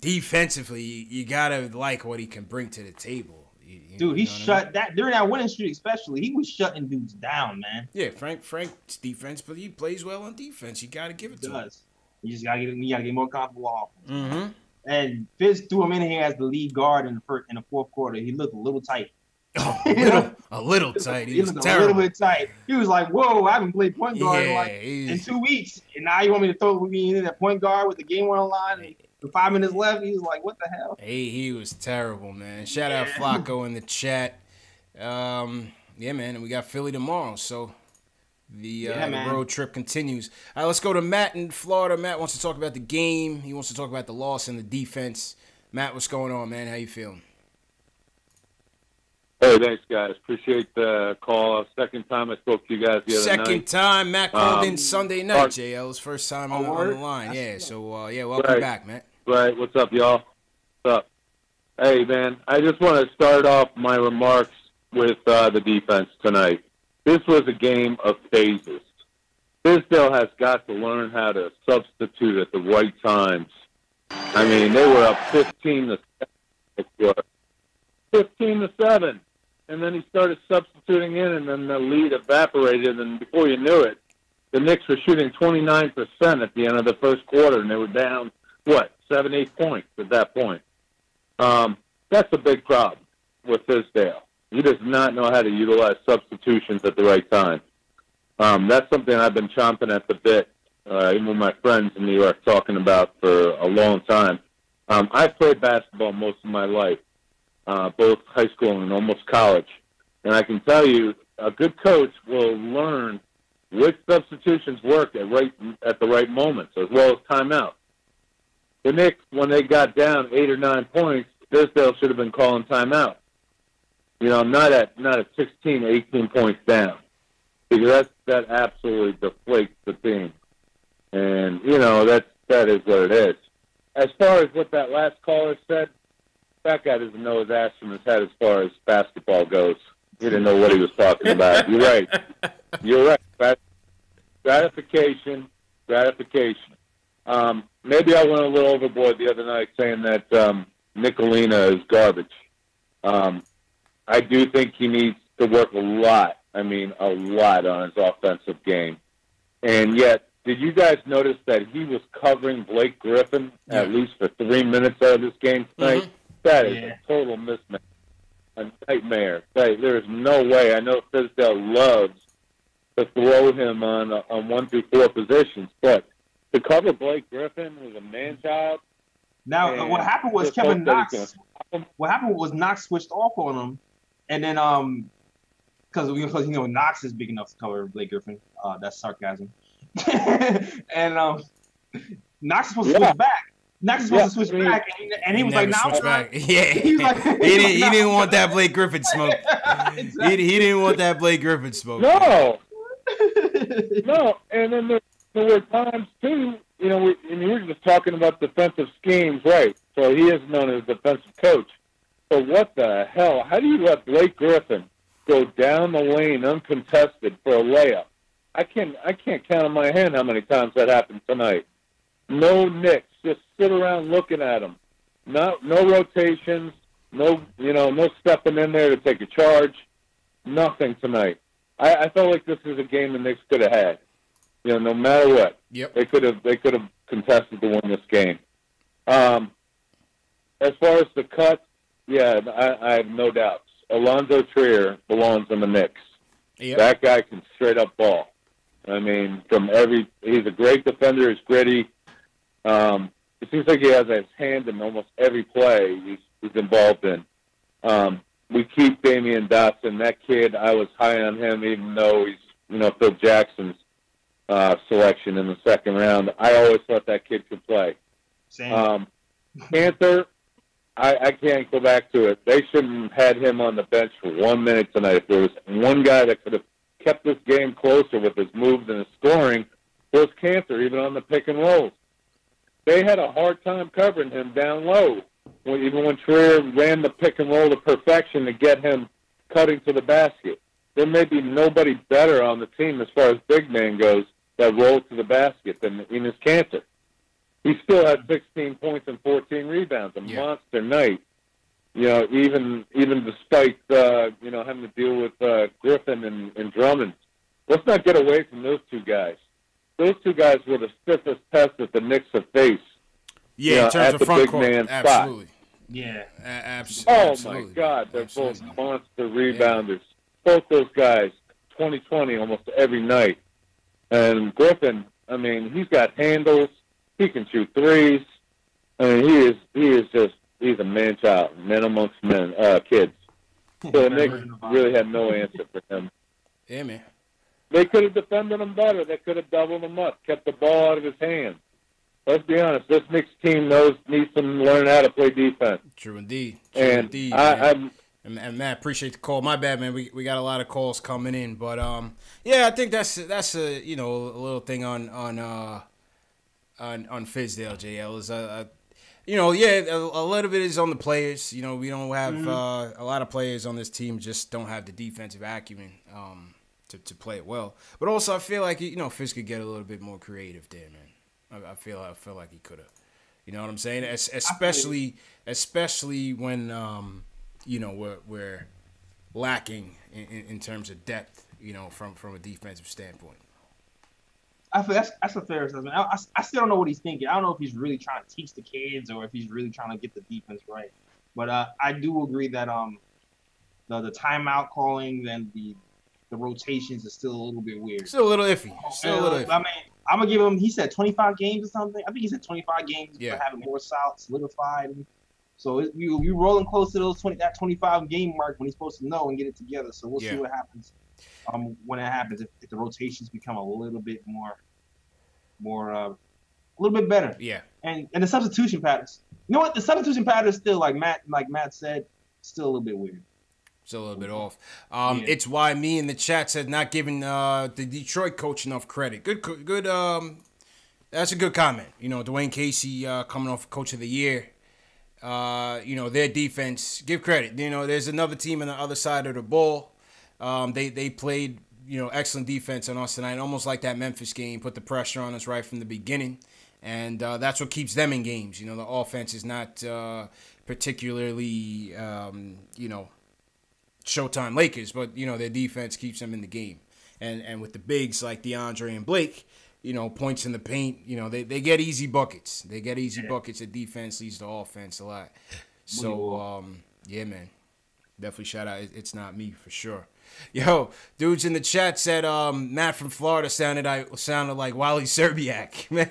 defensively, you got to like what he can bring to the table. Dude, he shut that during that winning streak, especially. He was shutting dudes down, man. Yeah, Frank's defense, but he plays well on defense. You got to give it to him. You just got to get more comfortable offense. Mm-hmm. And Fizz threw him in here as the lead guard in the fourth quarter. He looked a little tight. A little tight. He was terrible. A little bit tight. He was like, "Whoa, I haven't played point guard in 2 weeks, and now you want me to throw me in at point guard with the game on the line and with 5 minutes left?" He was like, "What the hell?" Hey, he was terrible, man. Shout out Flacco in the chat. Yeah, man, and we got Philly tomorrow, so the road trip continues. All right, let's go to Matt in Florida. Matt wants to talk about the game. He wants to talk about the loss and the defense. Matt, what's going on, man? How you feeling? Hey, thanks, guys. Appreciate the call. Second time I spoke to you guys the other night. Second time. Matt called in Sunday night, JL. His first time on the line. Yeah, so, welcome back, man. Right. What's up, y'all? What's up? Hey, man, I just want to start off my remarks with the defense tonight. This was a game of phases. Tisdale has got to learn how to substitute at the right times. I mean, they were up 15-7. 15-7. And then he started substituting in, and then the lead evaporated, and before you knew it, the Knicks were shooting 29% at the end of the first quarter, and they were down, 7, 8 points at that point. That's a big problem with Tisdale. He does not know how to utilize substitutions at the right time. That's something I've been chomping at the bit, even with my friends in New York, talking about for a long time. I've played basketball most of my life, both high school and almost college. And I can tell you, a good coach will learn which substitutions work at the right moments, as well as timeout. The Knicks, when they got down 8 or 9 points, Tisdale should have been calling timeout. Not at 16, 18 points down, because that absolutely deflates the team. And that is what it is. As far as what that last caller said, that guy doesn't know his ass from his head as far as basketball goes. He didn't know what he was talking about. You're right. You're right. Gratification. Maybe I went a little overboard the other night saying that Nicolina is garbage. I do think he needs to work a lot. I mean, a lot on his offensive game. And yet, did you guys notice that he was covering Blake Griffin at least for 3 minutes out of this game tonight? Mm-hmm. That is a total mismatch. A nightmare. There is no way. I know Tisdale loves to throw him on 1 through 4 positions, but to cover Blake Griffin was a man-child. Now, what happened was Kevin Knox. What happened was Knox switched off on him, and then because Knox is big enough to cover Blake Griffin. That's sarcasm. And Knox is supposed to switch back. Knox is supposed to switch back, and he was like, "Now back." Yeah, he didn't want that Blake Griffin smoke. Exactly. He didn't want that Blake Griffin smoke. No. And then there were times too. We were just talking about defensive schemes, right? So he is known as a defensive coach. So what the hell? How do you let Blake Griffin go down the lane uncontested for a layup? I can't count on my hand how many times that happened tonight. No Knicks, just sit around looking at him. No rotations, no stepping in there to take a charge. Nothing tonight. I felt like this was a game the Knicks could have had. No matter what. Yep. They could have contested to win this game. As far as the cuts, I have no doubts. Alonzo Trier belongs in the Knicks. Yep. That guy can straight up ball. I mean, he's a great defender. He's gritty. It seems like he has his hand in almost every play he's involved in. We keep Damian Dotson. That kid, I was high on him, even though he's Phil Jackson's selection in the second round. I always thought that kid could play. Same. Panther, I can't go back to it. They shouldn't have had him on the bench for 1 minute tonight. If there was one guy that could have kept this game closer with his moves and his scoring, was Cantor, even on the pick and rolls. They had a hard time covering him down low, even when Trier ran the pick and roll to perfection to get him cutting to the basket. There may be nobody better on the team as far as big man goes that rolls to the basket than Enes Kanter. He still had 16 points and 14 rebounds, a monster night. Even despite having to deal with Griffin and Drummond. Let's not get away from those two guys. Those two guys were the stiffest test that the Knicks have faced. Yeah, in terms of front court, absolutely. Spot. Yeah, absolutely. Oh my God, they're both monster rebounders. Both those guys, 20-20 almost every night. And Griffin, I mean, he's got handles. He can shoot threes. I mean, he's a man-child, men amongst men, kids. So the Knicks really had no answer for him. Yeah, man. They could have defended him better. They could have doubled him up, kept the ball out of his hands. Let's be honest. This Knicks team needs to learn how to play defense. True indeed. And And Matt, appreciate the call. My bad, man. We got a lot of calls coming in, but yeah, I think that's a a little thing on Fizdale, JL is a little bit is on the players. We don't have a lot of players on this team just don't have the defensive acumen to play it well. But also I feel like Fizz could get a little bit more creative there, man. I feel like he could have. You know what I'm saying? Especially when we're lacking in terms of depth, from a defensive standpoint. I feel that's a fair assessment. I still don't know what he's thinking. I don't know if he's really trying to teach the kids or if he's really trying to get the defense right. But I do agree that the timeout calling and the rotations is still a little bit weird. Still a little iffy. I mean, I'm gonna give him. He said 25 games or something. I think he said 25 games for having more solidified. So we rolling close to that 25 game mark when he's supposed to know and get it together. So we'll see what happens when it happens. If the rotations become a little bit a little bit better. Yeah. And the substitution patterns. You know what? The substitution pattern is still like Matt said, still a little bit weird. Still a little bit off. It's why me in the chat said not giving the Detroit coach enough credit. Good. That's a good comment. Dwayne Casey coming off Coach of the Year. Their defense. Give credit. There's another team on the other side of the ball. They played excellent defense on us tonight, almost like that Memphis game. Put the pressure on us right from the beginning, and that's what keeps them in games. The offense is not particularly Showtime Lakers, but their defense keeps them in the game, and with the bigs like DeAndre and Blake, points in the paint, they get easy buckets. They get easy buckets. The defense leads the offense a lot. So yeah, man, definitely shout out. It's not me for sure. Yo, dudes in the chat said Matt from Florida sounded like Wally Serbiak. Man.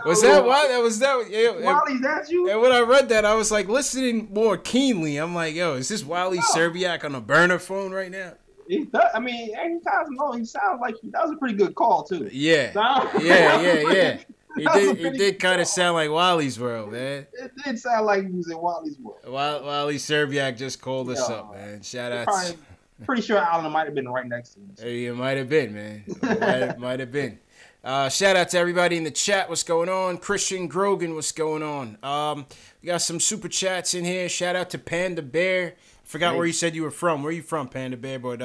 Was that why? Was that? Yeah, Wally's that you? And when I read that, I was like listening more keenly. I'm like, yo, is this Wally Serbiak on a burner phone right now? He does, I mean, anytime he sounds like that was a pretty good call too. Yeah. Yeah. He did kind of sound like Wally's World, man. It did sound like he was in Wally's World. Wally Serbiak just called us up, man. Shout out. Pretty sure Allen might have been right next to him. So. It might have been, man. Might have been. Shout out to everybody in the chat. What's going on? Christian Grogan, what's going on? We got some super chats in here. Shout out to Panda Bear. Forgot where you said you were from. Where you from, Panda Bear? But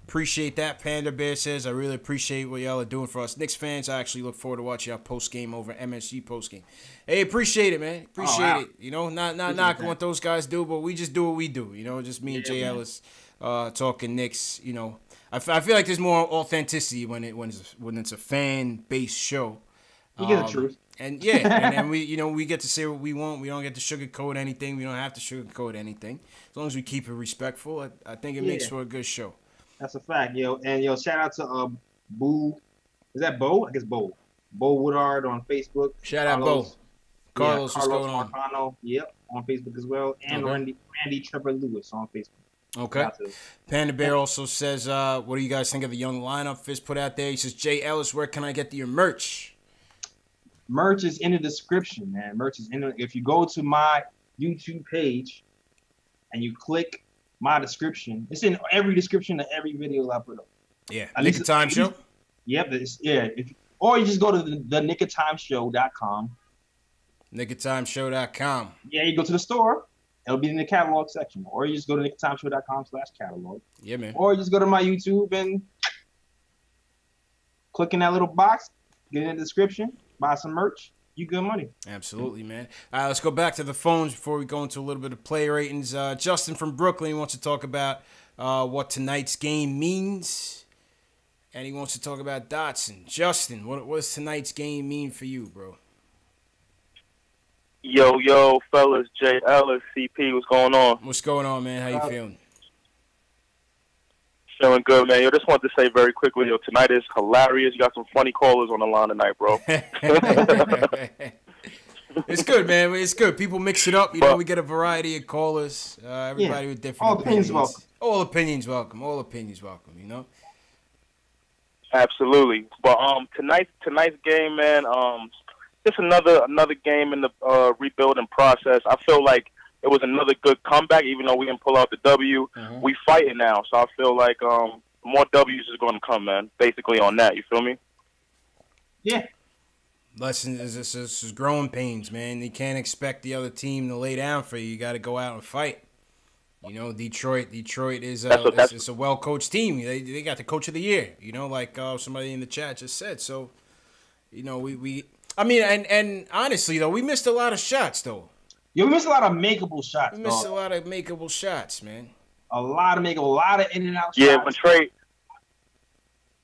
appreciate that. Panda Bear says, I really appreciate what y'all are doing for us Knicks fans. I actually look forward to watching y'all post-game over MSG post-game. Hey, appreciate it, man. Appreciate it. Not knocking what those guys do, but we just do what we do. Just me and Jay Ellis talking Knicks. I feel like there's more authenticity when it's a fan-based show. You get the truth. And and then we get to say what we want. We don't get to sugarcoat anything. We don't have to sugarcoat anything. As long as we keep it respectful, I think it makes for a good show. That's a fact, yo. And shout out to Boo. Is that Bo? I guess Bo. Bo Woodard on Facebook. Shout out Bo. Carlos, what's going on? Marcano, yep, on Facebook as well. And Randy Trevor Lewis on Facebook. Okay. Panda Bear also says, what do you guys think of the young lineup Fizz put out there? He says, Jay Ellis, where can I get your merch? Merch is in the description, man. Merch is if you go to my YouTube page and you click my description, it's in every description of every video I put up. Yeah. Nick of Time Show? Yep. Or you just go to the nickoftimeshow.com. nickoftimeshow.com. Yeah, you go to the store. It'll be in the catalog section. Or you just go to nickoftimeshow.com/catalog. Yeah, man. Or you just go to my YouTube and click in that little box, get in the description, buy some merch. You good money. Absolutely, man. All right, let's go back to the phones before we go into a little bit of play ratings. Justin from Brooklyn wants to talk about what tonight's game means. And he wants to talk about Dotson. Justin, what does tonight's game mean for you, bro? Yo, fellas, Jay Ellis, CP, what's going on? What's going on, man? How you feeling? Feeling good, man. Yo, just wanted to say very quickly, tonight is hilarious. You got some funny callers on the line tonight, bro. It's good, man. It's good. People mix it up. We get a variety of callers. Everybody with different opinions. All opinions welcome. All opinions welcome, Absolutely. But tonight's game, man, just another game in the rebuilding process. I feel like it was another good comeback, even though we didn't pull out the W. We fighting now, so I feel like more W's is going to come, man. Basically on that, you feel me? Yeah. Lesson is this is growing pains, man. You can't expect the other team to lay down for you. You got to go out and fight. You know, Detroit is it's a well coached team. They got the coach of the year. You know, like somebody in the chat just said. So, you know, I mean, and honestly though, we missed a lot of shots though. Yeah, we missed a lot of makeable shots. We missed a lot of makeable shots, man. A lot of in and out shots. Yeah,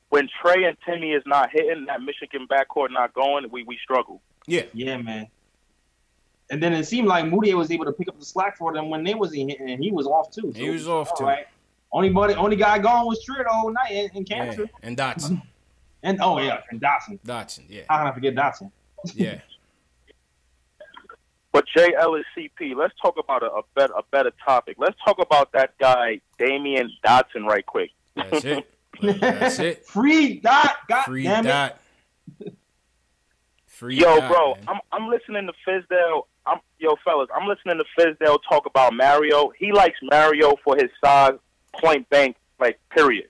when Trey and Timmy is not hitting, that Michigan backcourt not going, we struggle. Yeah. Yeah, man. And then it seemed like Moutier was able to pick up the slack for them when they wasn't hitting, and he was off too. So he was off too. Right. Only guy gone was Trier the whole night and Cancer. Yeah. And Dotson. And Dotson. Dotson, yeah. How can I forget Dotson? Yeah. But J. Ellis CP, let's talk about a better topic. Let's talk about that guy, Damian Dotson, right quick. That's it. That's it. Free Dot. God Free damn Dot. It. Free Yo, Dot, bro, man. I'm listening to Fizdale. Fellas, I'm listening to Fizdale talk about Mario. He likes Mario for his size, point blank, like, period.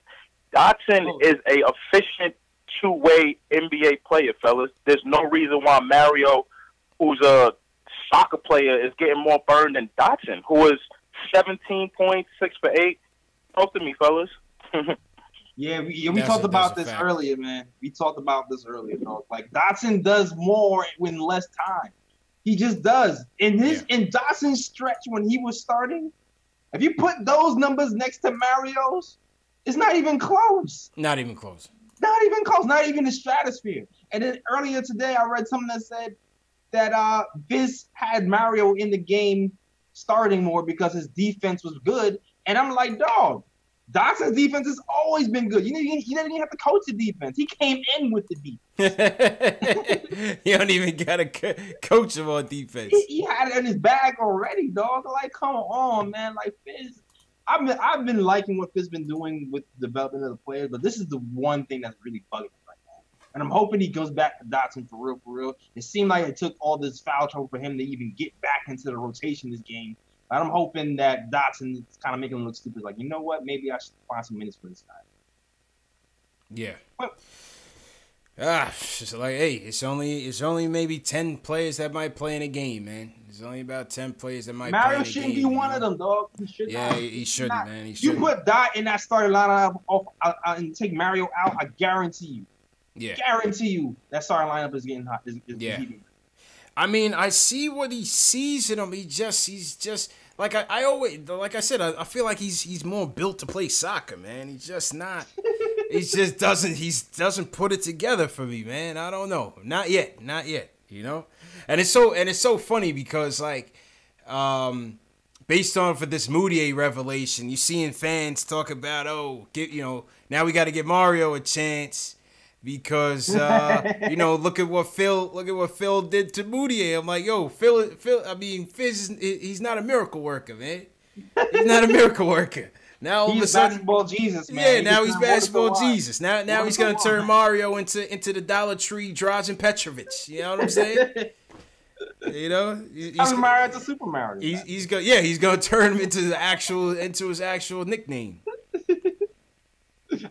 Dotson is a efficient two-way NBA player, fellas. There's no reason why Mario, who's a soccer player, is getting more burned than Dotson, who is 17 points, 6 for 8. Talk to me, fellas. Yeah, we talked about this earlier, man. We talked about this earlier, bro. Like, Dotson does more in less time. He just does. In Dotson's stretch when he was starting, if you put those numbers next to Mario's, it's not even close. Not even close. Not even close. Not even the stratosphere. And then earlier today, I read something that said that Viz had Mario in the game starting more because his defense was good. And I'm like, dog, Dotson's defense has always been good. You didn't even have to coach the defense. He came in with the defense. You don't even got to coach him on defense. He had it in his bag already, dog. Like, come on, man. Like, Fizz, I've been liking what Fizz been doing with the development of the players, but this is the one thing that's really bugging me right now. And I'm hoping he goes back to Dotson for real. It seemed like it took all this foul trouble for him to even get back into the rotation this game. I'm hoping that Dotson is kind of making him look stupid. Like, you know what? Maybe I should find some minutes for this guy. Yeah. It's just like, hey, it's only maybe 10 players that might play in a game, man. There's only about 10 players that might play in a game. Mario shouldn't be one of them, dog. He should not. He shouldn't, man. He shouldn't. You put Dot in that starting lineup and take Mario out, I guarantee you. Yeah. Guarantee you that starting lineup is getting hot. Is heating. I mean, I see what he sees in him. He's just like I always, like I said, I feel like he's more built to play soccer, man. He's just not. He just doesn't put it together for me, man. I don't know. Not yet. You know, and it's so funny because like, based on for this Moutier revelation, you seeing fans talk about now we got to give Mario a chance. Because look at what Phil did to Moutier. I'm like, yo, Phil. I mean, Fizz, he's not a miracle worker, man. He's not a miracle worker. Now all of a sudden, basketball Jesus, man. Yeah, now he's basketball Jesus. Now he's gonna turn Mario into the Dollar Tree Drazen Petrovic. You know what I'm saying? You know, he's Mario to Super Mario. He's gonna turn him into his actual nickname.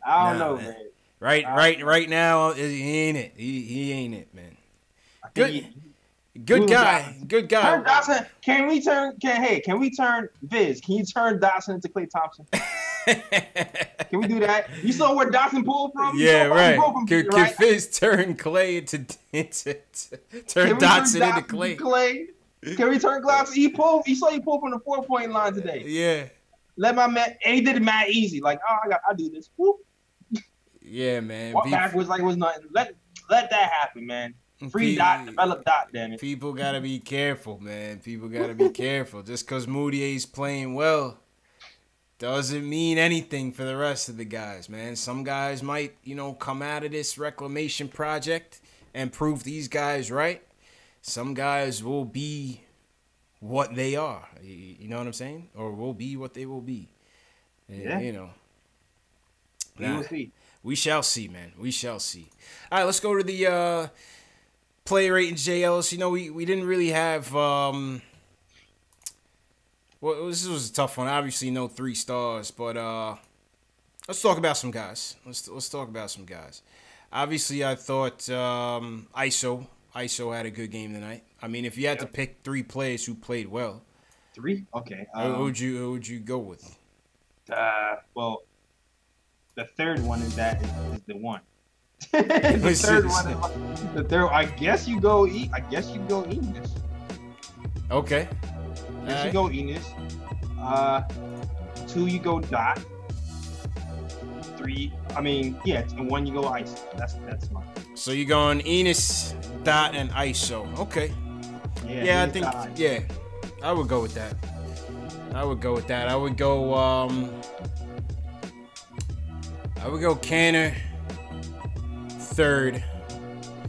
I don't know, man. Right now, he ain't it. He ain't it, man. Good guy. Turn Dotson. Can we turn Viz? Can you turn Dotson into Klay Thompson? Can we do that? You saw where Dotson pulled from? Yeah, right. Can Fizz turn Klay into turn Dotson into Klay? Can we turn Dotson? He saw he pulled from the 4-point line today. Yeah. Let my man, and he did it mad easy. Like, I do this. Whoop. Yeah, man. Walk backwards like it was nothing. Let that happen, man. Free Dot, develop Dot, damn it. People gotta be careful, man. People gotta be careful. Just because Moutier's playing well doesn't mean anything for the rest of the guys, man. Some guys might, come out of this reclamation project and prove these guys right. Some guys will be what they are. You know what I'm saying? Or will be what they will be. And, yeah. We shall see, man. We shall see. All right, let's go to the play rate in JLS. We didn't really have Well, this was a tough one. Obviously, no 3 stars, but let's talk about some guys. Let's talk about some guys. Obviously, I thought ISO had a good game tonight. I mean, if you had to pick 3 players who played well, 3? Okay. who would you go with? Well, the third one is the one. the third. I guess you go Enos. Okay. You go Enos. 2 you go Dot. 3. I mean, yeah. And 1 you go ISO. That's mine. So you're going Enos, Dot, and ISO. Okay. Yeah, I think. Yeah, I would go with that. I would go Canner, third.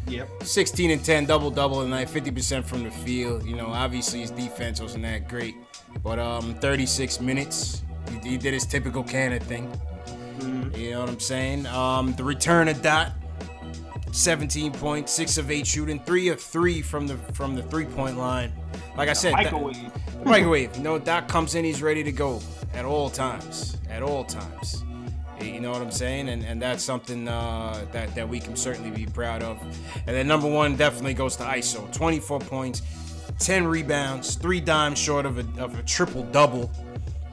Yep. 16 and 10, double tonight, 50% from the field. You know, obviously his defense wasn't that great, but 36 minutes. He did his typical Canner thing. Mm-hmm. You know what I'm saying? The return of Dot, 17 points, 6 of 8 shooting, 3 of 3 from the 3-point line. Like I said, microwave. You know, Dot comes in, he's ready to go at all times. You know what I'm saying? And that's something that we can certainly be proud of. And then number 1 definitely goes to ISO. 24 points, 10 rebounds, 3 dimes short of a triple-double.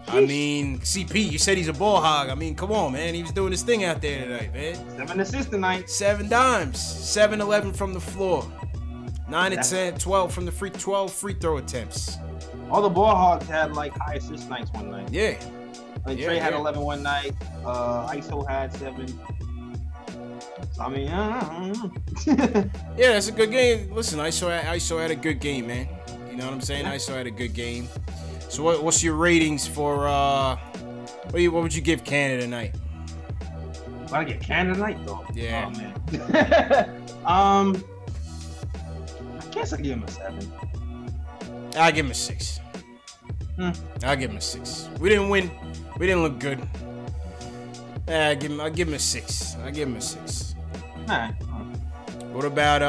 I mean, CP, you said he's a ball hog. I mean, come on, man. He was doing his thing out there tonight, man. 7 assists tonight. 7 dimes. 7-11 from the floor. 9 and 10, 12 from the 12 free throw attempts. All the ball hogs had like high assist nights one night. Yeah. Like Trey had 11 one night. ISO had 7. So, I mean, I don't know. Yeah, that's a good game. Listen, ISO had a good game, man. You know what I'm saying? Yeah. ISO had a good game. So what's your ratings for what would you give Canada tonight? I get Canada tonight though. Yeah. Oh man. I guess I give him a 7. I'll give him a 6. I'll give him a 6. We didn't win. We didn't look good. I'll give him a 6. I'll give him a 6. Alright. What about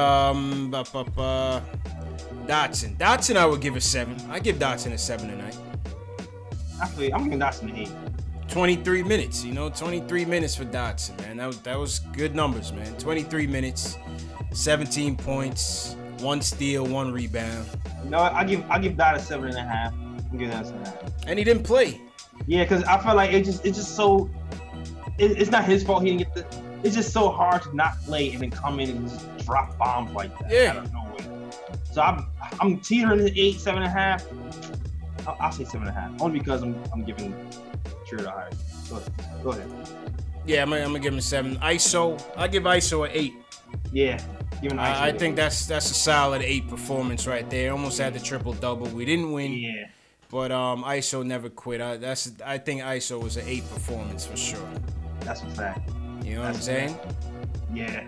Dotson? Dotson, I would give a 7. I give Dotson a 7 tonight. Actually, I'm giving Dotson an 8. 23 minutes, 23 minutes for Dotson, man. That was good numbers, man. 23 minutes, 17 points, 1 steal, 1 rebound. No, I give Dot a 7.5. I'm giving that a 7.5. And he didn't play. Yeah, because I felt like it's just so. It's not his fault he didn't get the. It's just so hard to not play and then come in and just drop bombs like that. Yeah. Out of nowhere. So I'm teetering at 8, 7.5. I'll say 7.5. Only because I'm giving True the higher. Go ahead. Yeah, I'm gonna give him a 7. ISO, I give ISO an 8. Yeah. I think that's a solid 8 performance right there. Almost had the triple-double. We didn't win. Yeah. But ISO never quit. I think ISO was an 8 performance for sure. That's a fact. You know what I'm saying? Yeah.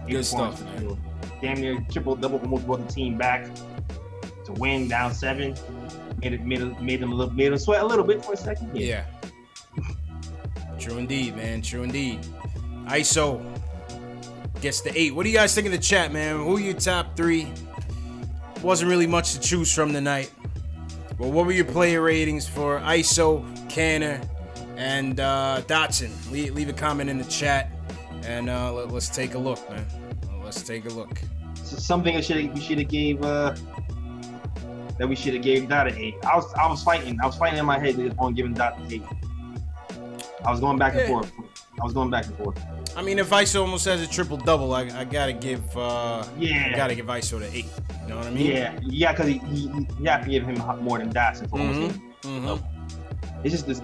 Good stuff, man. Damn near triple-double almost brought the team back to win down 7. Made them sweat a little bit for a second. Yeah. True indeed, man. True indeed. ISO gets the 8. What do you guys think in the chat, man? Who are your top 3? Wasn't really much to choose from tonight. Well, what were your player ratings for ISO, Canner, and Dotson? Leave a comment in the chat, and let's take a look, man. Let's take a look. So something we should have gave Dot an 8. I was fighting in my head on giving Dot an 8. I was going back and forth. I mean, if ISO almost has a triple-double, I gotta give ISO the 8. You know what I mean? Yeah, because you have to give him more than Dotson for almost. It's just it's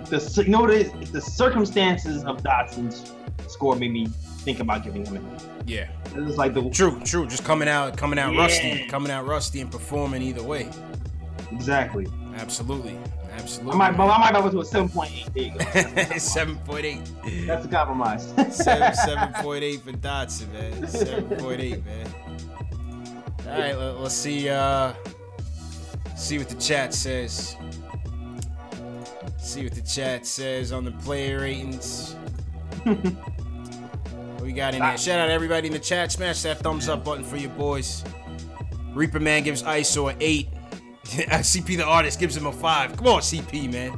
the circumstances of Dotson's score made me think about giving him an 8. Yeah. It's like the true. Just coming out rusty and performing either way. Exactly. Absolutely. I might go to a 7.8. There you go. 7.8. That's a compromise. 7.8 for Dotson, man. 7.8, man. All right, let's see what the chat says. See what the chat says on the player ratings. What we got in there? Shout out to everybody in the chat. Smash that thumbs up button for your boys. Reaper Man gives ISO an 8. CP the artist gives him a 5. Come on, CP, man.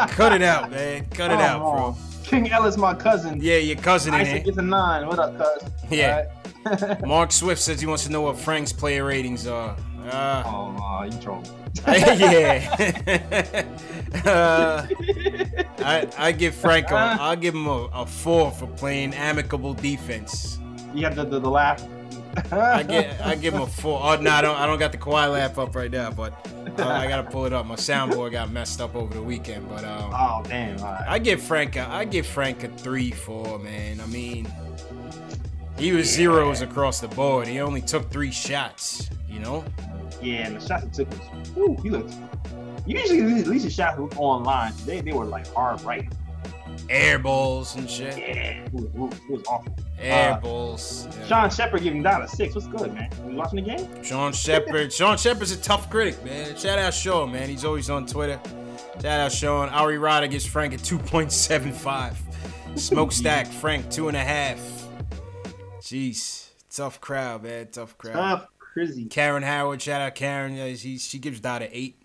Cut it out, man. Cut it out, bro. King Ellis, my cousin. Yeah, your cousin in Isaac here. gets a 9. What up, cuz? Yeah. Right. Mark Swift says he wants to know what Frank's player ratings are. You trolling. Yeah. I give Frank I'll give him a 4 for playing amicable defense. You got the laugh. I give him a 4. Oh no, I don't got the Kawhi laugh up right now, but I gotta pull it up. My soundboard got messed up over the weekend, but oh damn! All right. I give Frank a 3-4, man. I mean, he was zeros across the board. He only took 3 shots, you know. Yeah, and the shots he took was, he looked. Usually, at least the shots were online. They were like hard right. Air balls and shit. Yeah, it was awful. Air balls. Yeah. Sean Shepard giving down a 6. What's good, man? You watching the game? Sean Shepard's a tough critic, man. Shout out Sean, man. He's always on Twitter. Shout out Sean. Ari Ryder gives Frank a 2.75. Smokestack Frank 2.5. Jeez, tough crowd, man. Tough crowd. Tough, crazy. Karen Howard, shout out Karen. She gives Dot an 8.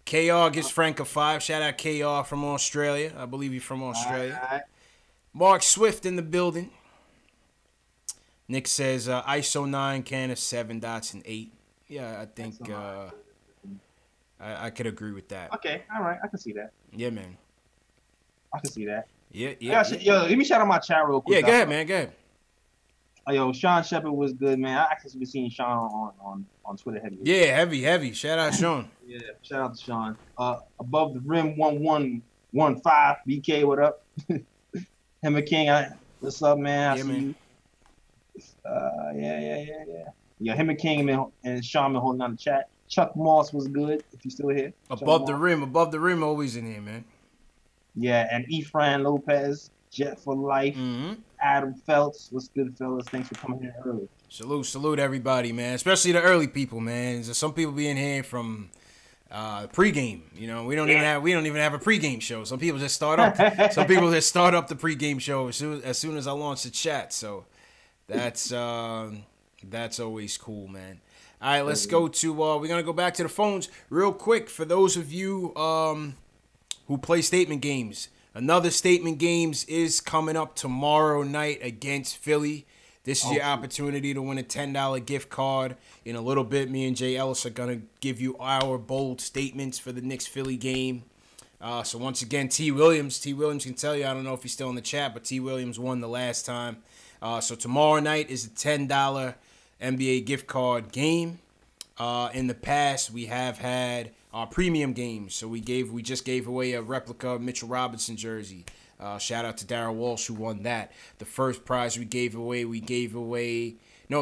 KR gives Frank a 5. Shout out KR from Australia. I believe he's from Australia. All right. Mark Swift in the building. Nick says ISO 9, Canna 7, Dots and 8. Yeah, I think I could agree with that. Okay, all right, I can see that. Yeah, man. I can see that. Yeah. Yo, let me shout out my chat real quick. Yeah, go ahead, man. Go ahead. Yo, Sean Shepard was good, man. I actually been seeing Sean on Twitter heavy. Yeah, heavy. Shout out Sean. Yeah, shout out to Sean. Above the rim 1115 BK, what up? Him King, what's up, man? I see man. you. Yeah, him and King and Sean been holding on the chat. Chuck Moss was good, if he's still here. Above the rim, always in here, man. Yeah, and Efrain Lopez, Jet for Life, Adam Feltz, what's good, fellas? Thanks for coming here early. Salute everybody, man. Especially the early people, man. There's some people be in here from pregame. You know, we don't even have a pregame show. Some people just start up. Some people just start up the pregame show as soon as I launch the chat. So that's always cool, man. All right, let's go to we're gonna go back to the phones real quick for those of you who play statement games. Another statement games is coming up tomorrow night against Philly. This is your opportunity to win a $10 gift card. In a little bit, me and Jay Ellis are going to give you our bold statements for the Knicks-Philly game. So once again, T. Williams can tell you, I don't know if he's still in the chat, but T. Williams won the last time. So tomorrow night is a $10 NBA gift card game. In the past, we have had our premium games. So we just gave away a replica Mitchell Robinson jersey. Shout out to Darryl Walsh who won that. The first prize we gave away the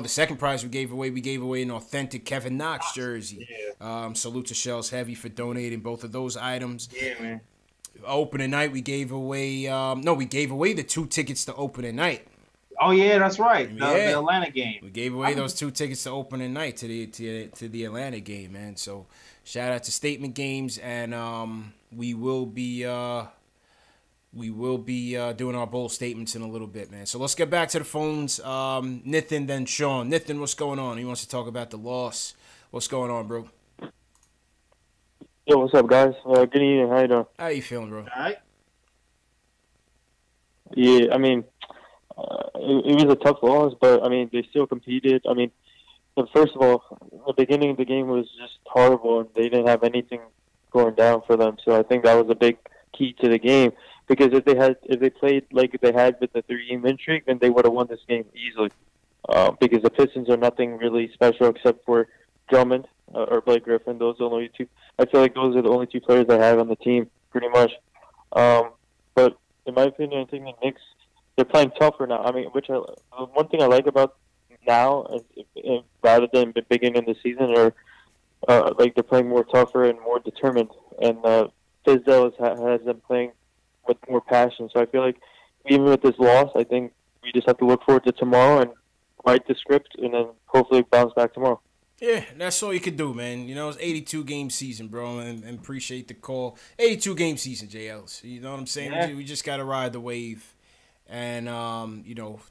second prize we gave away an authentic Kevin Knox jersey. Yeah. Salute to Shells Heavy for donating both of those items. Yeah, man. Opening night we gave away the 2 tickets to opening night. Oh yeah, that's right. The Atlanta game. We gave away those 2 tickets to opening night to the Atlanta game, man. So shout out to Statement Games, and we will be doing our bold statements in a little bit, man. So let's get back to the phones. Nithin, then Sean. Nithin, what's going on? He wants to talk about the loss. What's going on, bro? Yo, what's up, guys? Good evening. How you doing? How you feeling, bro? All right. Yeah, I mean, it was a tough loss, but, I mean, they still competed. I mean, first of all, the beginning of the game was just horrible, and they didn't have anything going down for them. So I think that was a big key to the game. Because if they played like they had with the 3-game win streak, then they would have won this game easily. Because the Pistons are nothing really special except for Drummond or Blake Griffin. Those are the only two. I feel like those are the only 2 players they have on the team, pretty much. But in my opinion, I think the Knicks, they're playing tougher now. I mean, one thing I like about now, rather than the beginning of the season, or like they're playing more tougher and more determined. And Fizdale has them playing with more passion. So I feel like even with this loss, I think we just have to look forward to tomorrow and write the script and then hopefully bounce back tomorrow. Yeah, that's all you can do, man. You know, it's 82-game season, bro, and appreciate the call. 82-game season, JLs. You know what I'm saying? Yeah. We just got to ride the wave and,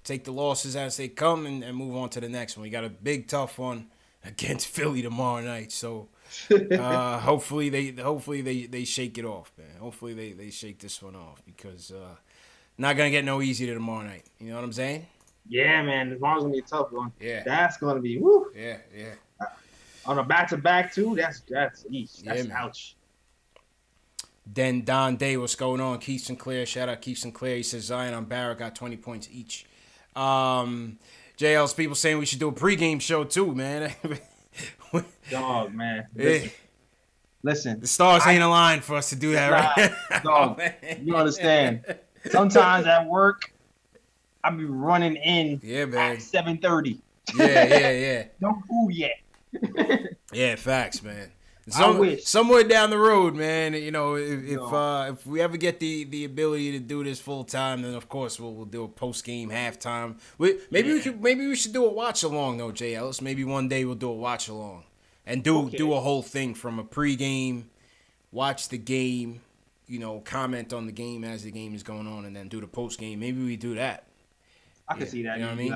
take the losses as they come and move on to the next one. We got a big, tough one against Philly tomorrow night. So Hopefully they shake it off, man. Hopefully they shake this one off because not gonna get no easier tomorrow night. You know what I'm saying? Yeah, man. Tomorrow's gonna be a tough one. Yeah. That's gonna be woo. Yeah. On a back-to-back too. That's man. ouch. Then Don Day, what's going on? Keith Sinclair, shout out Keith Sinclair. He says Zion and Barrett got 20 points each. JL's people saying we should do a pregame show too, man. Dog, man. Listen. The stars ain't aligned for us to do that, right? Dog, you understand. Sometimes at work, I be running in at 7:30. Yeah. No food yet. Yeah, facts, man. I Somewhere down the road, man, you know, if we ever get the ability to do this full time, then of course we'll do a post game halftime. Maybe we should do a watch along though, Jay Ellis. Maybe one day we'll do a watch along and do a whole thing from a pregame, watch the game, you know, comment on the game as the game is going on, and then do the post game. Maybe we do that. I can see that. You know what I mean?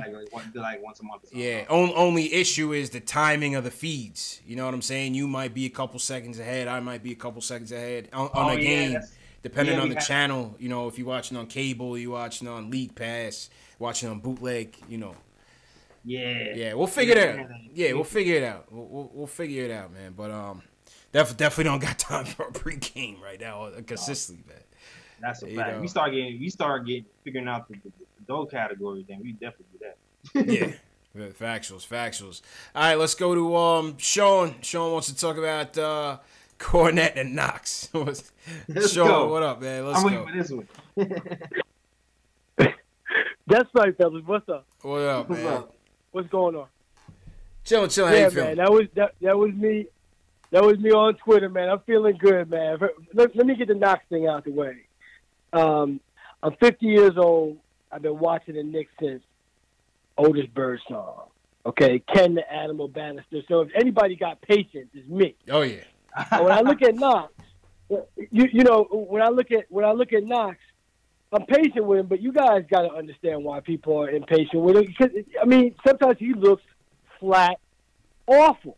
Like once a month. Yeah. Only issue is the timing of the feeds. You know what I'm saying? You might be a couple seconds ahead. I might be a couple seconds ahead on a game, depending on the channel. You know, if you're watching on cable, you're watching on League Pass, watching on bootleg. You know. Yeah. We'll figure it out. Yeah, we'll figure it out. We'll figure it out, man. But definitely don't got time for a pregame right now consistently, man. That's a fact. We start figuring out the adult category, then we definitely do that. Yeah. Factuals. All right, let's go to Sean. Sean wants to talk about Cornette and Knox. Let's Sean, go. What up, man? Let's I'm go. waiting for this one. That's right, fellas. What's up? What up, man? What's going on? Chilling. How you feeling? Man, that was me. That was me on Twitter, man. I'm feeling good, man. Let me get the Knox thing out the way. I'm 50 years old. I've been watching the Knicks since Otis Birdsong. Okay, Ken the Animal Bannister. So if anybody got patience, it's me. Oh yeah. When I look at Knox, you know, when I look at Knox, I'm patient with him, but you guys got to understand why people are impatient with him. Because I mean, sometimes he looks flat awful.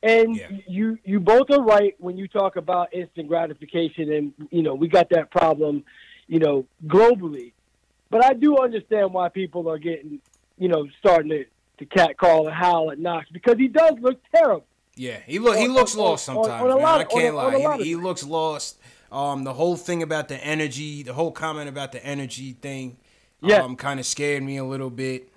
And you both are right when you talk about instant gratification, and you know we got that problem, you know, globally. But I do understand why people are getting, you know, starting to catcall and howl at Knox because he does look terrible. Yeah, he looks lost sometimes, man. I can't lie. He looks lost. The whole thing about the energy, the whole comment about the energy thing, kind of scared me a little bit.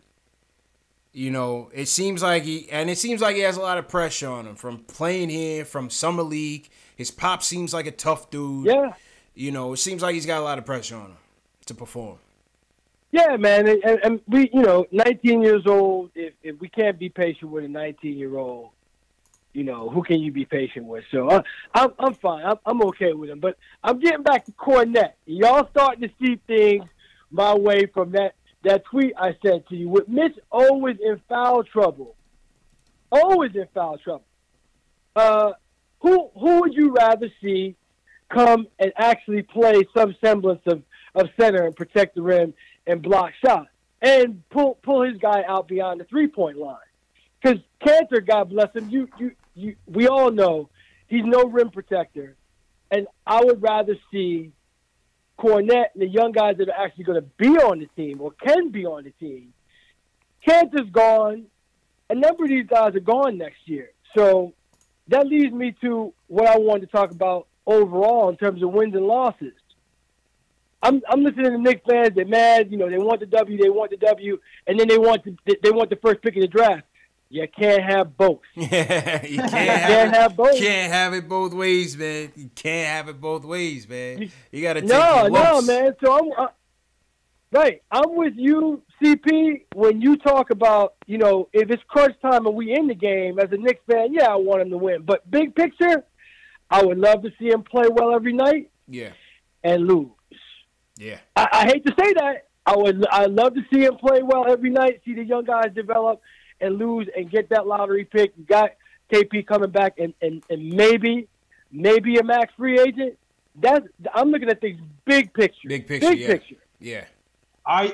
You know, it seems like he has a lot of pressure on him from playing here, from summer league. His pop seems like a tough dude. Yeah. You know, it seems like he's got a lot of pressure on him to perform. Yeah, man, and we, you know, 19 years old. If we can't be patient with a 19-year-old, you know, who can you be patient with? So I'm fine. I'm okay with him. But I'm getting back to Cornette. Y'all starting to see things my way from that tweet I sent to you with Mitch always in foul trouble. Always in foul trouble. Who would you rather see come and actually play some semblance of center and protect the rim and block shots and pull his guy out beyond the 3-point line? Because Cantor, God bless him, we all know he's no rim protector, and I would rather see Cornette and the young guys that are actually going to be on the team or can be on the team. Cantor's gone. A number of these guys are gone next year. So that leads me to what I wanted to talk about overall in terms of wins and losses. I'm listening to Knicks fans. They're mad. You know, they want the W, and then they want the first pick of the draft. You can't have both. Yeah, you can't have both. Can't have it both ways, man. You can't have it both ways, man. You got to take your lumps. No, man. So I'm with you, CP. When you talk about, you know, if it's crunch time and we in the game as a Knicks fan, yeah, I want him to win. But big picture, I would love to see him play well every night. Yeah. And lose. Yeah. I hate to say that. I'd love to see him play well every night, see the young guys develop and lose and get that lottery pick. You got KP coming back and maybe a max free agent. I'm looking at things big picture. Big picture. Yeah.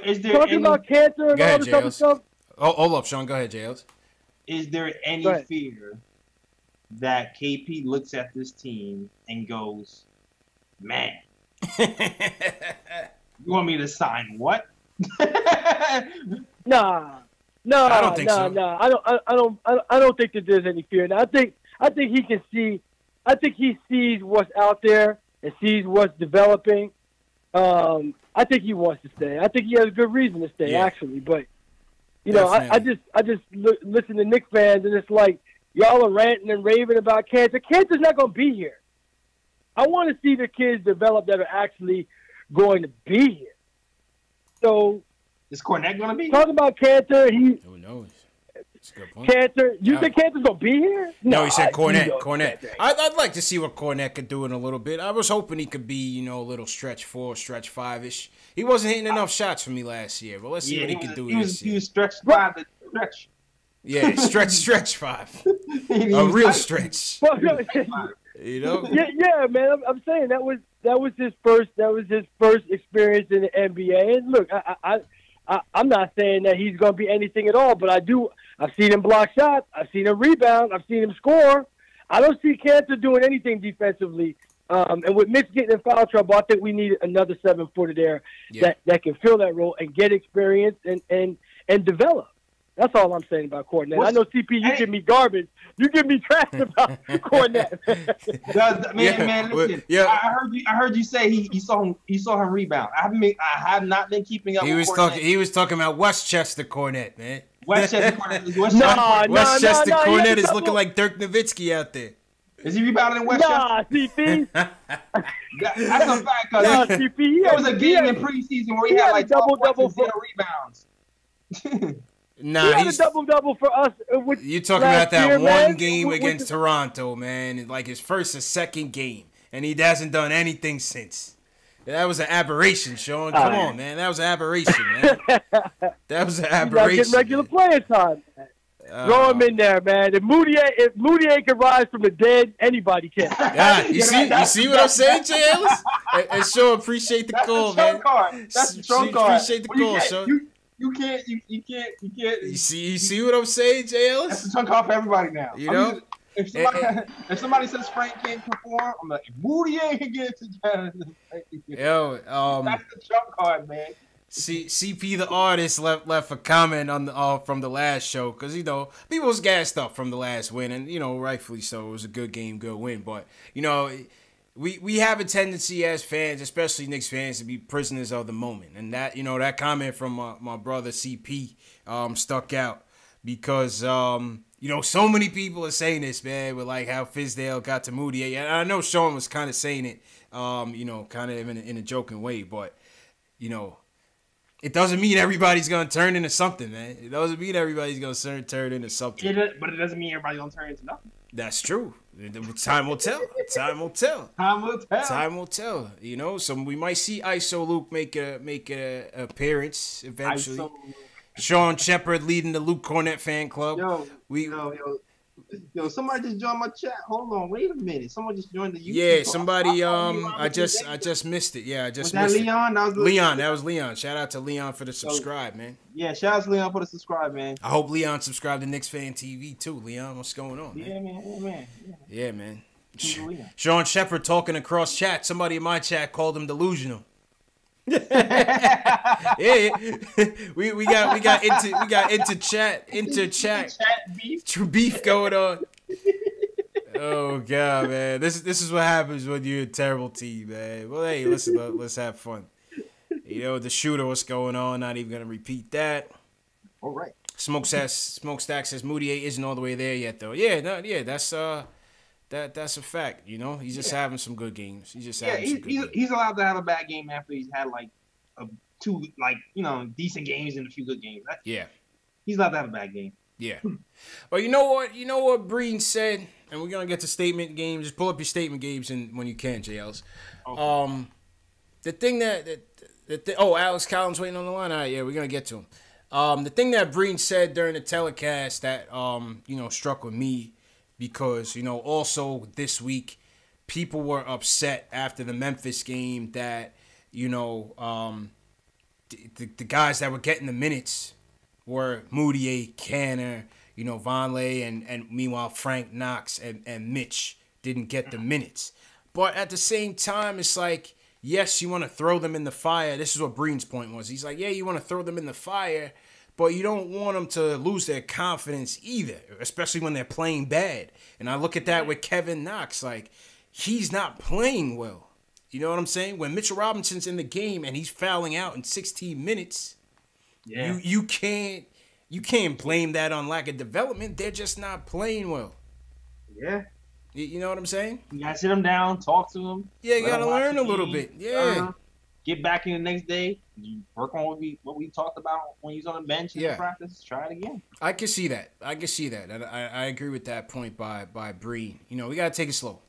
Is there talking about cancer and all this other stuff? Oh, hold up, Sean. Go ahead, Jails. Is there any fear that KP looks at this team and goes, "Man, you want me to sign what?" Nah, I don't think so. I don't think that there's any fear. Now, I think he can see. I think he sees what's out there and sees what's developing. I think he wants to stay. I think he has a good reason to stay, actually. But you know, I just listen to Knicks fans, and it's like y'all are ranting and raving about Cantor. Cantor's not going to be here. I want to see the kids develop that are actually going to be here. So, is Cornette going to be here? Talking about Cantor, who knows? That's a good point. Cantor, you think Cantor's going to be here? No, he said Cornette. I'd like to see what Cornette could do in a little bit. I was hoping he could be, a little stretch 4, stretch 5-ish. He wasn't hitting enough shots for me last year, but let's see what he can do this year. He was stretch 5 to stretch. Yeah, stretch 5. A real stretch. Yeah, man. I'm saying that was his first experience in the NBA. And look, I'm not saying that he's going to be anything at all, but I've seen him block shots. I've seen him rebound. I've seen him score. I don't see Cantor doing anything defensively. And with Mitch getting in foul trouble, I think we need another 7-footer there that can fill that role and get experience and develop. That's all I'm saying about Cornette. I know, CP, you give me garbage. You give me trash about Cornette. Listen. I heard you say he saw him rebound. I have not been keeping up. He was talking about Westchester Cornette, man. Westchester Cornette. Westchester Cornette is looking like Dirk Nowitzki out there. Is he rebounding in Westchester? Nah, CP. That's a fact. CP. There was a game in preseason where he had like double-double for rebounds. Nah, he had a double-double for us. You talking about that one game against Toronto, man? Like his first or second game, and he hasn't done anything since. That was an aberration, Sean. Come on, man. That was an aberration, man. That was an aberration. He's not getting regular playing time, man. Throw him in there, man. If Moutier can rise from the dead, anybody can. Yeah, you see what I'm saying, Jay Ellis? And Sean, appreciate the call, man. That's the trump card. Appreciate the call, Sean. You can't. You see what I'm saying, Jay Ellis? That's the trump card for everybody now. You know? If somebody says Frank can't perform, I'm like, Moutier can get it together. Yo, that's the trump card, man. CP the artist left a comment on from the last show because people was gassed up from the last win, and rightfully so. It was a good game, good win, but we have a tendency as fans, especially Knicks fans, to be prisoners of the moment, and that that comment from my brother CP stuck out because so many people are saying this, man, with like how Fizdale got to Moutier, and I know Sean was kind of saying it kind of in a joking way, but it doesn't mean everybody's going to turn into something, man. It doesn't mean everybody's going to turn into something. But it doesn't mean everybody's going to turn into nothing. That's true. Time will tell. Time will tell. Time will tell. Time will tell. So we might see ISO Luke make a appearance eventually. Sean Shepard leading the Luke Cornette fan club. Yo, somebody just joined my chat. Hold on, wait a minute. Someone just joined the YouTube. Yeah, somebody. I just missed it. Yeah, I just missed it. Leon? That was Leon. Shout out to Leon for the subscribe, man. Yeah, shout out to Leon for the subscribe, man. I hope Leon subscribed to Knicks Fan TV too. Leon, what's going on? Man? Yeah, man. Sean Shepard talking across chat. Somebody in my chat called him delusional. Yeah, we got into chat beef going on. Oh god, man, this is what happens when you're a terrible team, man. Well, hey, listen, let's have fun. The shooter, what's going on? Not even gonna repeat that. All right. Smokestack says Moutier isn't all the way there yet, though. Yeah, that's that's a fact. He's just having some good games. He's allowed to have a bad game after he's had two decent games and a few good games. He's allowed to have a bad game. Yeah. Well, you know what Breen said, and we're gonna get to statement games. Just pull up your statement games when you can, JLs. Okay. The thing that Alex Collins waiting on the line. All right, yeah, we're gonna get to him. The thing that Breen said during the telecast that struck with me, because also this week people were upset after the Memphis game that the guys that were getting the minutes were Moutier, Canner, Vonleh and meanwhile Frank Knox and Mitch didn't get the minutes. But at the same time, it's like, yes, you want to throw them in the fire. This is what Breen's point was. He's like, yeah, you want to throw them in the fire, but you don't want them to lose their confidence either, especially when they're playing bad. And I look at that with Kevin Knox. Like, he's not playing well. You know what I'm saying? When Mitchell Robinson's in the game and he's fouling out in 16 minutes, you can't blame that on lack of development. They're just not playing well. Yeah. You know what I'm saying? You gotta sit them down, talk to them. Yeah, you gotta learn a little bit. Yeah. Get back in the next day. You work on what we talked about when he's on the bench in practice. Try it again. I can see that. And I agree with that point by Breen. We gotta take it slow.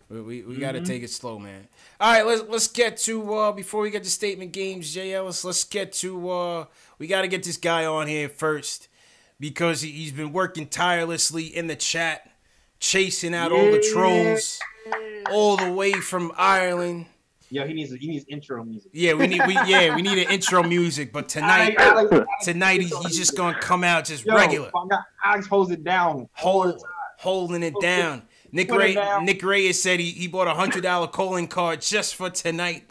We got to take it slow, man. All right, let's get to before we get to statement games, Jay Ellis. Let's get to we got to get this guy on here first because he's been working tirelessly in the chat, chasing out all the trolls, all the way from Ireland. Yo, he needs intro music. Yeah, we need an intro music. But tonight he's just gonna come out just regular. Alex holds it down, holding it down. Nick Reyes said he bought a $100 calling card just for tonight.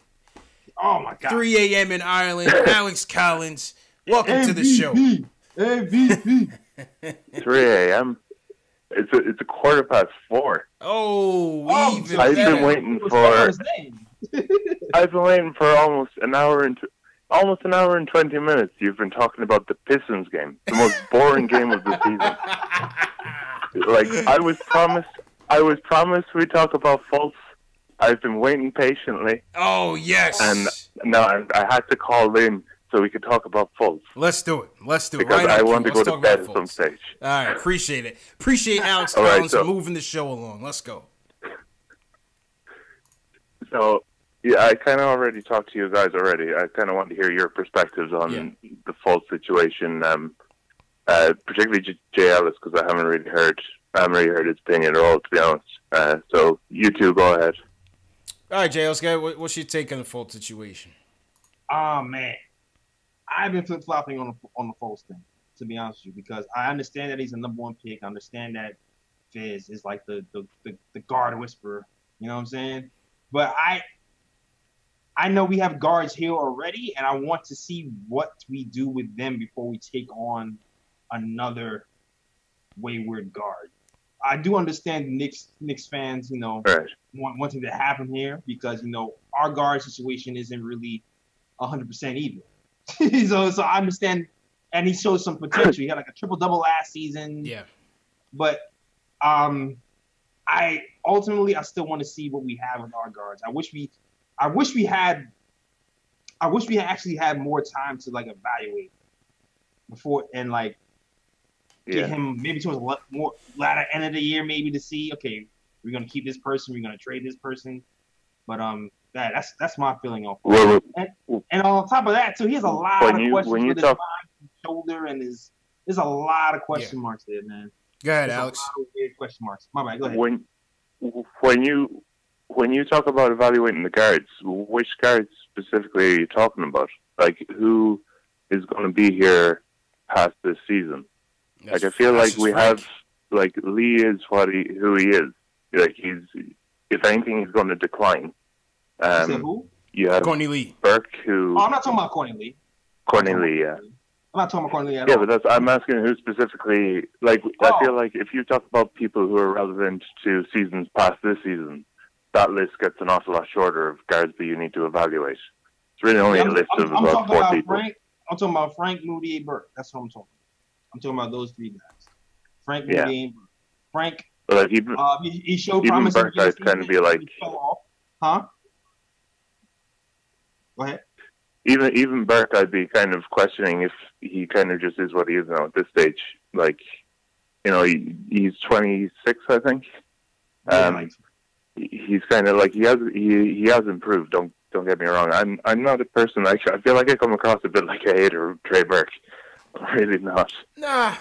Oh my God! 3 a.m. in Ireland. Alex Collins, welcome to the show. MVP. 3 a.m. It's a 4:15. Oh, I've been waiting for. I've been waiting for almost an hour and 20 minutes. You've been talking about the Pistons game, the most boring game of the season. Like I was promised we'd talk about Fultz. I've been waiting patiently. Oh, yes. And now I had to call in so we could talk about Fultz. Let's do it. Because I want to go to bed at some stage. All right, appreciate it. Appreciate Alex Collins for moving the show along. Let's go. So, yeah, I kind of already talked to you guys already. I kind of want to hear your perspectives on the Fultz situation, particularly Jay Ellis, because I haven't really heard his opinion at all, to be honest. So you two, go ahead. All right, Jay, let's go. What's your take on the Fultz situation? Oh man, I've been flip flopping on the Fultz thing, to be honest with you, because I understand that he's a #1 pick. I understand that Fizz is like the guard whisperer. You know what I'm saying? But I know we have guards here already, and I want to see what we do with them before we take on another wayward guard. I do understand Knicks fans, wanting to have him here because, our guard situation isn't really 100% either. so I understand, and he showed some potential. He had like a triple-double last season. Yeah. But I still want to see what we have with our guards. I wish we actually had more time to like evaluate before and like get him maybe towards the more latter end of the year, maybe to see, okay, we're gonna keep this person, we're gonna trade this person. But that's my feeling on it. And on top of that too, he has a lot of questions with his mind, shoulder, and there's a lot of question marks there, man. Go ahead, Alex. A lot of weird question marks. My bad. Go ahead. When you talk about evaluating the guards, which guards specifically are you talking about? Like, who is going to be here past this season? Like, I feel like we have, like, Lee is who he is. Like, if anything, he's going to decline. Who? You have Courtney Lee. Burke, who... Oh, I'm not talking about Courtney Lee. Courtney Lee, yeah. I'm not talking about Courtney Lee at all. Yeah, but I'm asking who specifically... Like, I feel like if you talk about people who are relevant to seasons past this season, that list gets an awful lot shorter of guards that you need to evaluate. It's really only a list of about 4 people. I'm talking about Frank, Moody, and Burke. That's what I'm talking about. I'm talking about those 3 guys. Frank, Moody, and Burke. Frank, like he showed promise. Even Burke, I'd kind of be like... Huh? Go ahead. Even Burke, I'd be kind of questioning if he kind of just is what he is now at this stage. Like, he's 26, I think. He's kind of like he has improved. Don't get me wrong. I'm not a person. I feel like I come across a bit like a hater of Trey Burke. I'm really not. Nah.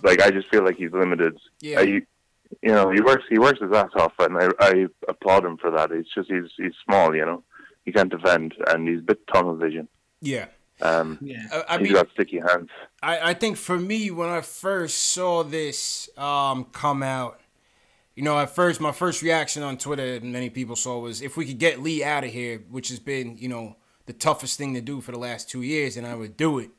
Like I just feel like he's limited. Yeah. He works his ass off, and I applaud him for that. It's just he's small. He can't defend, and he's a bit tunnel vision. Yeah. He's got sticky hands. I think for me, when I first saw this come out, at first my first reaction on Twitter, many people saw, was if we could get Lee out of here, which has been the toughest thing to do for the last 2 years, and I would do it.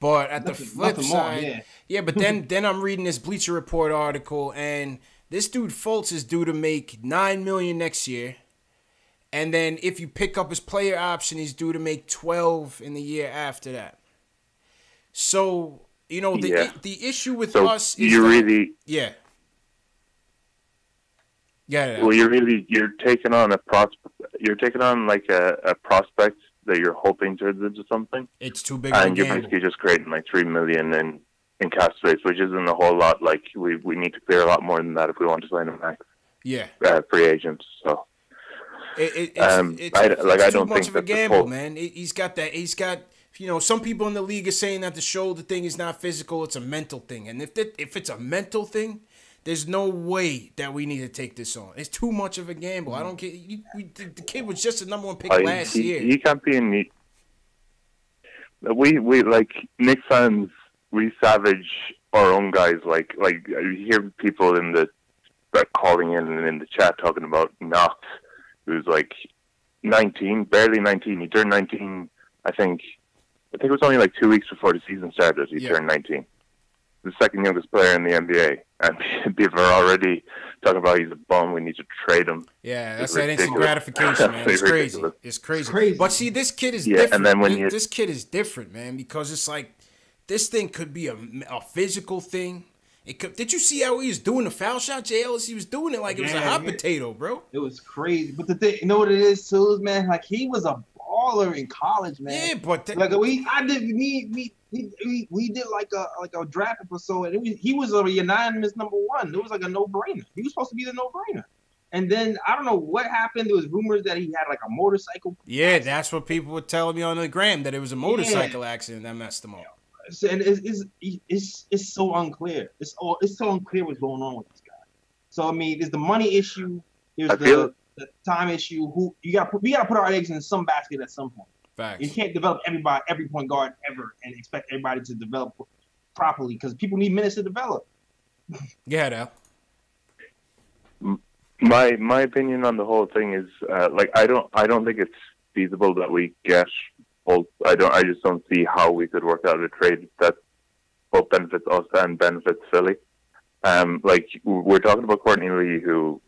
But at the flip side, but then I'm reading this Bleacher Report article, and this dude Fultz is due to make $9 million next year. And then if you pick up his player option, he's due to make 12 in the year after that. So, the issue with us is Yeah. Well, you're taking on a like a prospect that you're hoping turns into something. It's too big. And you're basically just creating like $3 million in cap space, which isn't a whole lot. Like we need to clear a lot more than that if we want to sign him back. Yeah. Free agents. So. It's I too don't much think of a gamble, man. He's got some people in the league are saying that the shoulder thing is not physical, it's a mental thing. And if it's a mental thing, there's no way that we need to take this on. It's too much of a gamble. I don't get the kid was just the number 1 pick last year. He can't be in the. We like Knicks fans. We savage our own guys. Like you hear people in the calling in and in the chat talking about Knox, who's like 19, barely 19. He turned 19, I think it was only like 2 weeks before the season started. He turned 19. The second youngest player in the NBA. And people are already talking about he's a bum. We need to trade him. Yeah, that's that instant gratification, man. It's crazy. It's crazy. But see, this kid is different. And then this kid is different, man, because it's like this thing could be a physical thing. Did you see how he was doing the foul shot, JL? He was doing it like it was a hot potato, bro. It was crazy. But the thing, you know what it is too, man? Like he was a baller in college, man. Yeah, but we did like a draft episode, and he was a unanimous number 1. It was like a no-brainer. He was supposed to be the no-brainer. And then I don't know what happened. There was rumors that he had like a motorcycle. Yeah, that's what people were telling me on the gram, that it was a motorcycle accident that messed him up. And it's so unclear. It's so unclear what's going on with this guy. So I mean, there's the money issue. There's the time issue. We gotta put our eggs in some basket at some point. Facts. You can't develop every point guard ever and expect everybody to develop properly because people need minutes to develop. Yeah, now. My opinion on the whole thing is I don't think it's feasible that we get both. I just don't see how we could work out a trade that both benefits us and benefits Philly. We're talking about Courtney Lee, who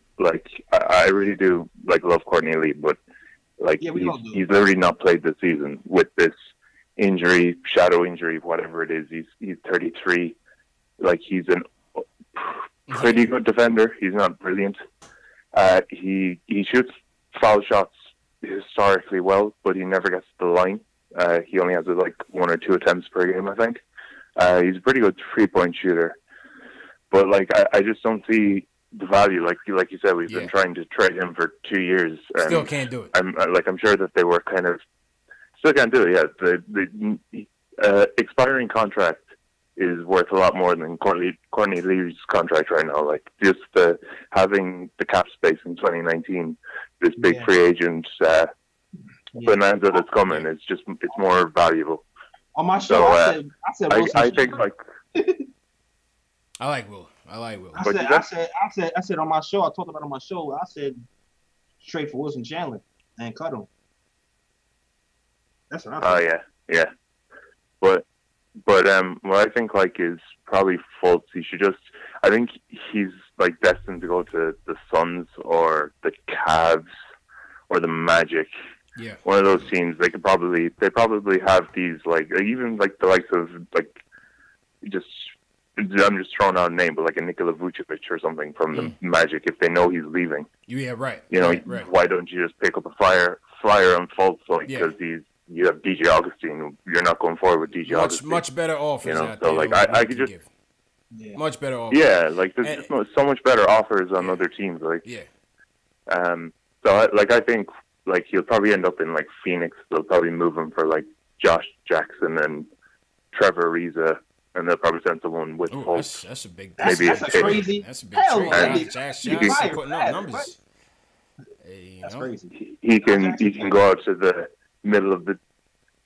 I really do love Courtney Lee, but he's literally not played this season with this injury, shadow injury, whatever it is. He's 33. He's a pretty good defender. He's not brilliant. He shoots foul shots historically well, but he never gets to the line. He only has 1 or 2 attempts per game, I think. He's a pretty good 3-point shooter, but I just don't see the value. Like you said, we've been trying to trade him for 2 years. And still can't do it. I'm sure that they were kind of still can't do it. Yeah, the expiring contract is worth a lot more than Courtney Lee's contract right now. Just having the cap space in 2019, this big free agent bonanza that's coming, it's more valuable. On my show, I said I think I like Will. I said on my show, I talked about it on my show. I said straight for Wilson Chandler and cut him. That's what I thought. Oh yeah. But what I think is probably Fultz. He should I think he's destined to go to the Suns or the Cavs or the Magic. Yeah. One of those teams. They probably have these even the likes of I'm just throwing out a name, but a Nikola Vucevic or something from the Magic, if they know he's leaving. Yeah, right. Right. Why don't you just pick up a flyer on Fultz? Because you have DJ Augustine. You're not going forward with DJ Augustine. Much better offers. So I could just much better offers. Yeah, there's so much better offers on other teams. So I think he'll probably end up in Phoenix. They'll probably move him for Josh Jackson and Trevor Ariza. And they'll probably send someone with Fultz. That's a big. That's crazy. That's a big trade. Jackson putting up numbers. That's crazy. He can go out to the middle of the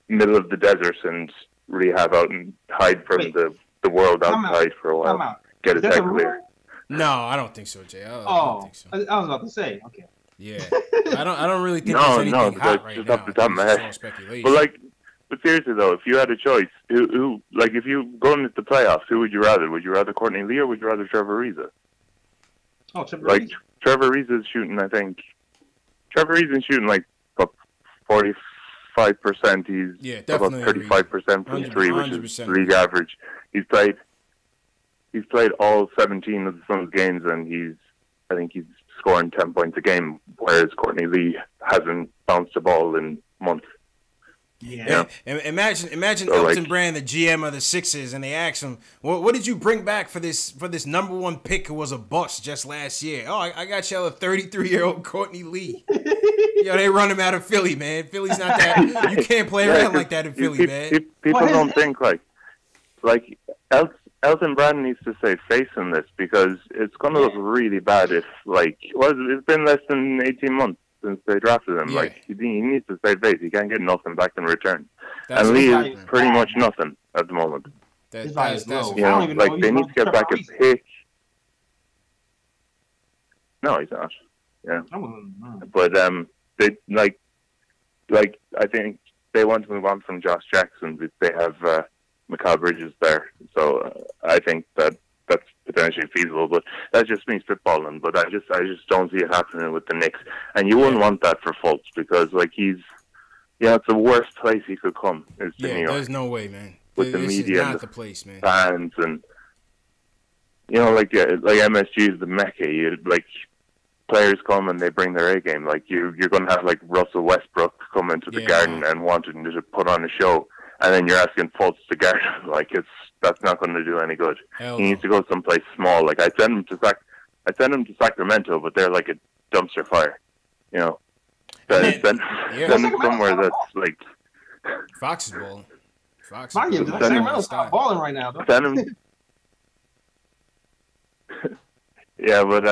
middle of the desert and rehab out and hide from the world outside for a while. Get his head clear. No, I don't think so, Jay. I don't think so. I was about to say, okay. Yeah, I don't really think there's anything hot right now. Off the top of my head. But seriously though, if you had a choice, who like if you go into the playoffs, who would you rather? Would you rather Courtney Lee or would you rather Trevor Ariza? Oh, Trevor Ariza. Trevor Ariza is shooting, I think. Trevor Ariza is shooting like 45%. He's about 35% from three, which is league average. He's played all 17 of the Suns games, and I think he's scoring 10 points a game, whereas Courtney Lee hasn't bounced the ball in months. Yeah. Imagine Elton Brand, the GM of the Sixers, and they ask him, what did you bring back for this number one pick who was a bust just last year? Oh, I got y'all a 33-year-old Courtney Lee. Yo, they run him out of Philly, man. Philly's not that. You can't play around like that in Philly, man. People don't think like Elton Brand needs to save face in this because it's going to look really bad if it's been less than 18 months since they drafted him. Yeah. Like he needs to save face. He can't get nothing back in return. And Lee is pretty much nothing at the moment. That's they need to get back a pick. No, he's not. Yeah, but they I think they want to move on from Josh Jackson, but they have Mikal Bridges there, so I think that's potentially feasible. But that's just me spitballing. But I just don't see it happening with the Knicks, and you wouldn't want that for Fultz because it's the worst place he could come is to New York. There's no way, man. With the media and the place, man. Fans and like MSG is the mecca. Players come and they bring their A game. Like you're going to have like Russell Westbrook come into the Garden and wanting to put on a show, and then you're asking Fultz to guard. That's not going to do any good. He needs to go someplace small. Like I send him to Sacramento, but they're like a dumpster fire. Send him somewhere that's like Fox is balling. Sacramento's balling right now. Send him. Yeah, but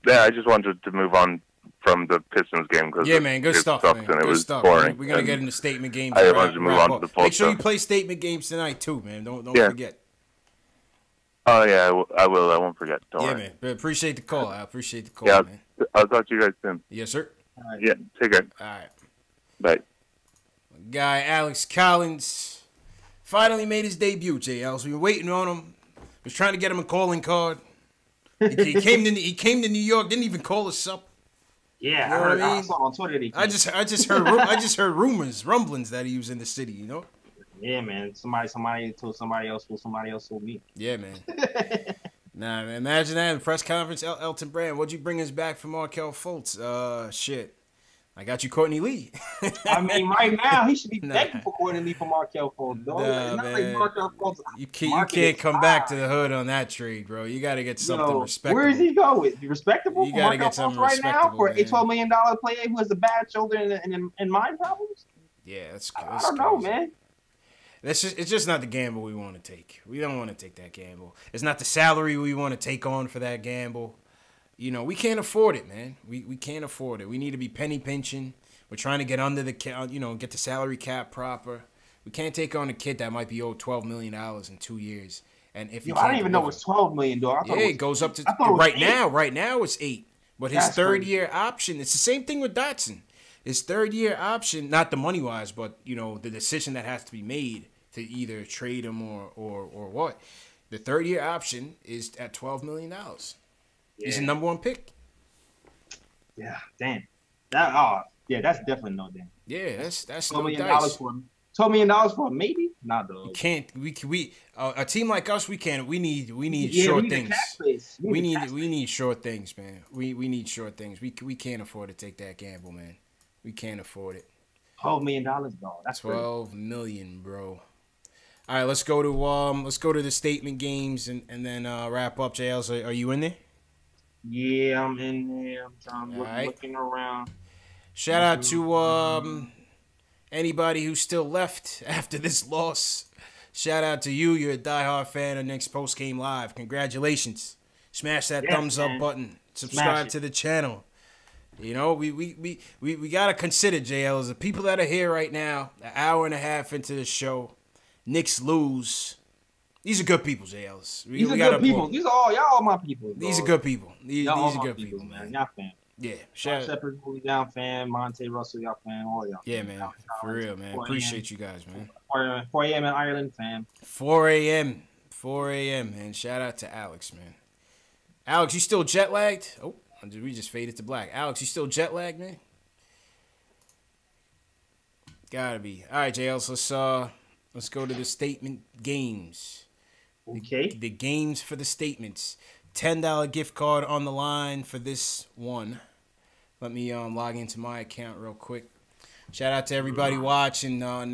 I just wanted to move on from the Pistons game because man, good stuff, man. And it was stuff, boring. We're gonna get into statement games. I wanted to move on to the full Make sure stuff. you play statement games tonight too, man. Don't forget. Oh yeah, I will. I won't forget. Don't worry. Man. But appreciate the call. I appreciate the call, man. I'll talk to you guys soon. Yes, sir. All right. Yeah, take care. All right. Bye. Guy Alex Collins finally made his debut. JL, we were waiting on him. Was trying to get him a calling card. He came to New York. Didn't even call us up. Yeah, you know what I mean? I saw on Twitter. I just heard rumblings that he was in the city. Yeah, man. Somebody told somebody else. Somebody else told me. Yeah, man. Nah, man. Imagine that in the press conference. Elton Brand, what'd you bring us back from Markelle Fultz? Shit. I got you Courtney Lee. I mean, right now, he should be begging for Courtney Lee for Markelle Fultz, though. Nah, man. Like Markelle Fultz. You can't come back to the hood on that trade, bro. You got to get something respectable. Where does he go with? Respectable? You got to get something right now for a man. $12 million player who has a bad shoulder and mind problems? Yeah, that's I don't know, man. It's just not the gamble we want to take. We don't want to take that gamble. It's not the salary we want to take on for that gamble. We can't afford it, man. We can't afford it. We need to be penny pinching. We're trying to get under the get the salary cap proper. We can't take on a kid that might be owed $12 million in 2 years. And if I didn't even know it was $12 million, though. It goes up to right now. Right now it's $8 million. But his third-year option, it's the same thing with Dotson. His third-year option, not the money-wise, but the decision that has to be made to either trade him or what. The third-year option is at $12 million. Yeah. He's the number one pick. Yeah, damn. Yeah, that's definitely no damn. Yeah, that's $12 million for him. $12 million for him, maybe? Nah, dog. We can't. We a team like us, we can't. We need short things. We need short things, man. We need short things. We can't afford to take that gamble, man. We can't afford it. $12 million, dog. That's $12 million, bro. All right, let's go to the statement games and then wrap up. JLs, are you in there? Yeah, I'm in there. I'm looking around. Shout out to anybody who's still left after this loss. Shout out to you. You're a diehard fan of Knicks Post Game Live. Congratulations. Smash that thumbs up button. Subscribe to the channel. You know, we gotta consider, JL, as the people that are here right now, an hour and a half into the show, Knicks lose. These are good people, JLs. These are good people. These are all my people. These are good people. These are good people, man. Y'all fan. Yeah, Shepard, y'all fan. Monte Russell, y'all fan. All y'all. Yeah, man. For real, man. Appreciate you guys, man. 4 a.m. in Ireland, fam. 4 a.m. 4 a.m. man. Shout out to Alex, man. Alex, you still jet lagged? Oh, we just faded to black. Alex, you still jet lagged, man? Gotta be. All right, JLs, let's go to the statement games. Okay. The games for the statements. $10 gift card on the line for this one. Let me log into my account real quick. Shout out to everybody watching on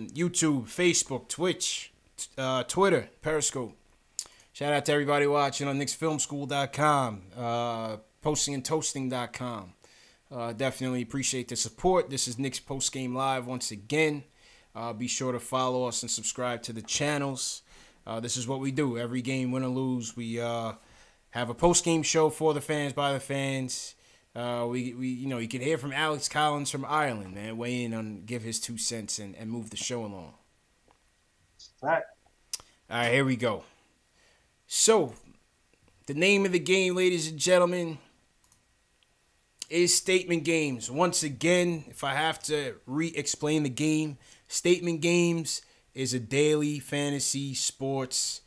YouTube, Facebook, Twitch, Twitter, Periscope. Shout out to everybody watching on KnicksFilmSchool.com, postingandtoasting.com. Definitely appreciate the support. This is Knicks Post Game Live once again. Be sure to follow us and subscribe to the channels. This is what we do. Every game, win or lose, we have a post-game show for the fans, by the fans. You can hear from Alex Collins from Ireland, man. Weigh in on, give his 2 cents and move the show along. All right. All right, here we go. So, the name of the game, ladies and gentlemen, is Statement Games. Once again, if I have to re-explain the game, Statement Games is a daily fantasy sports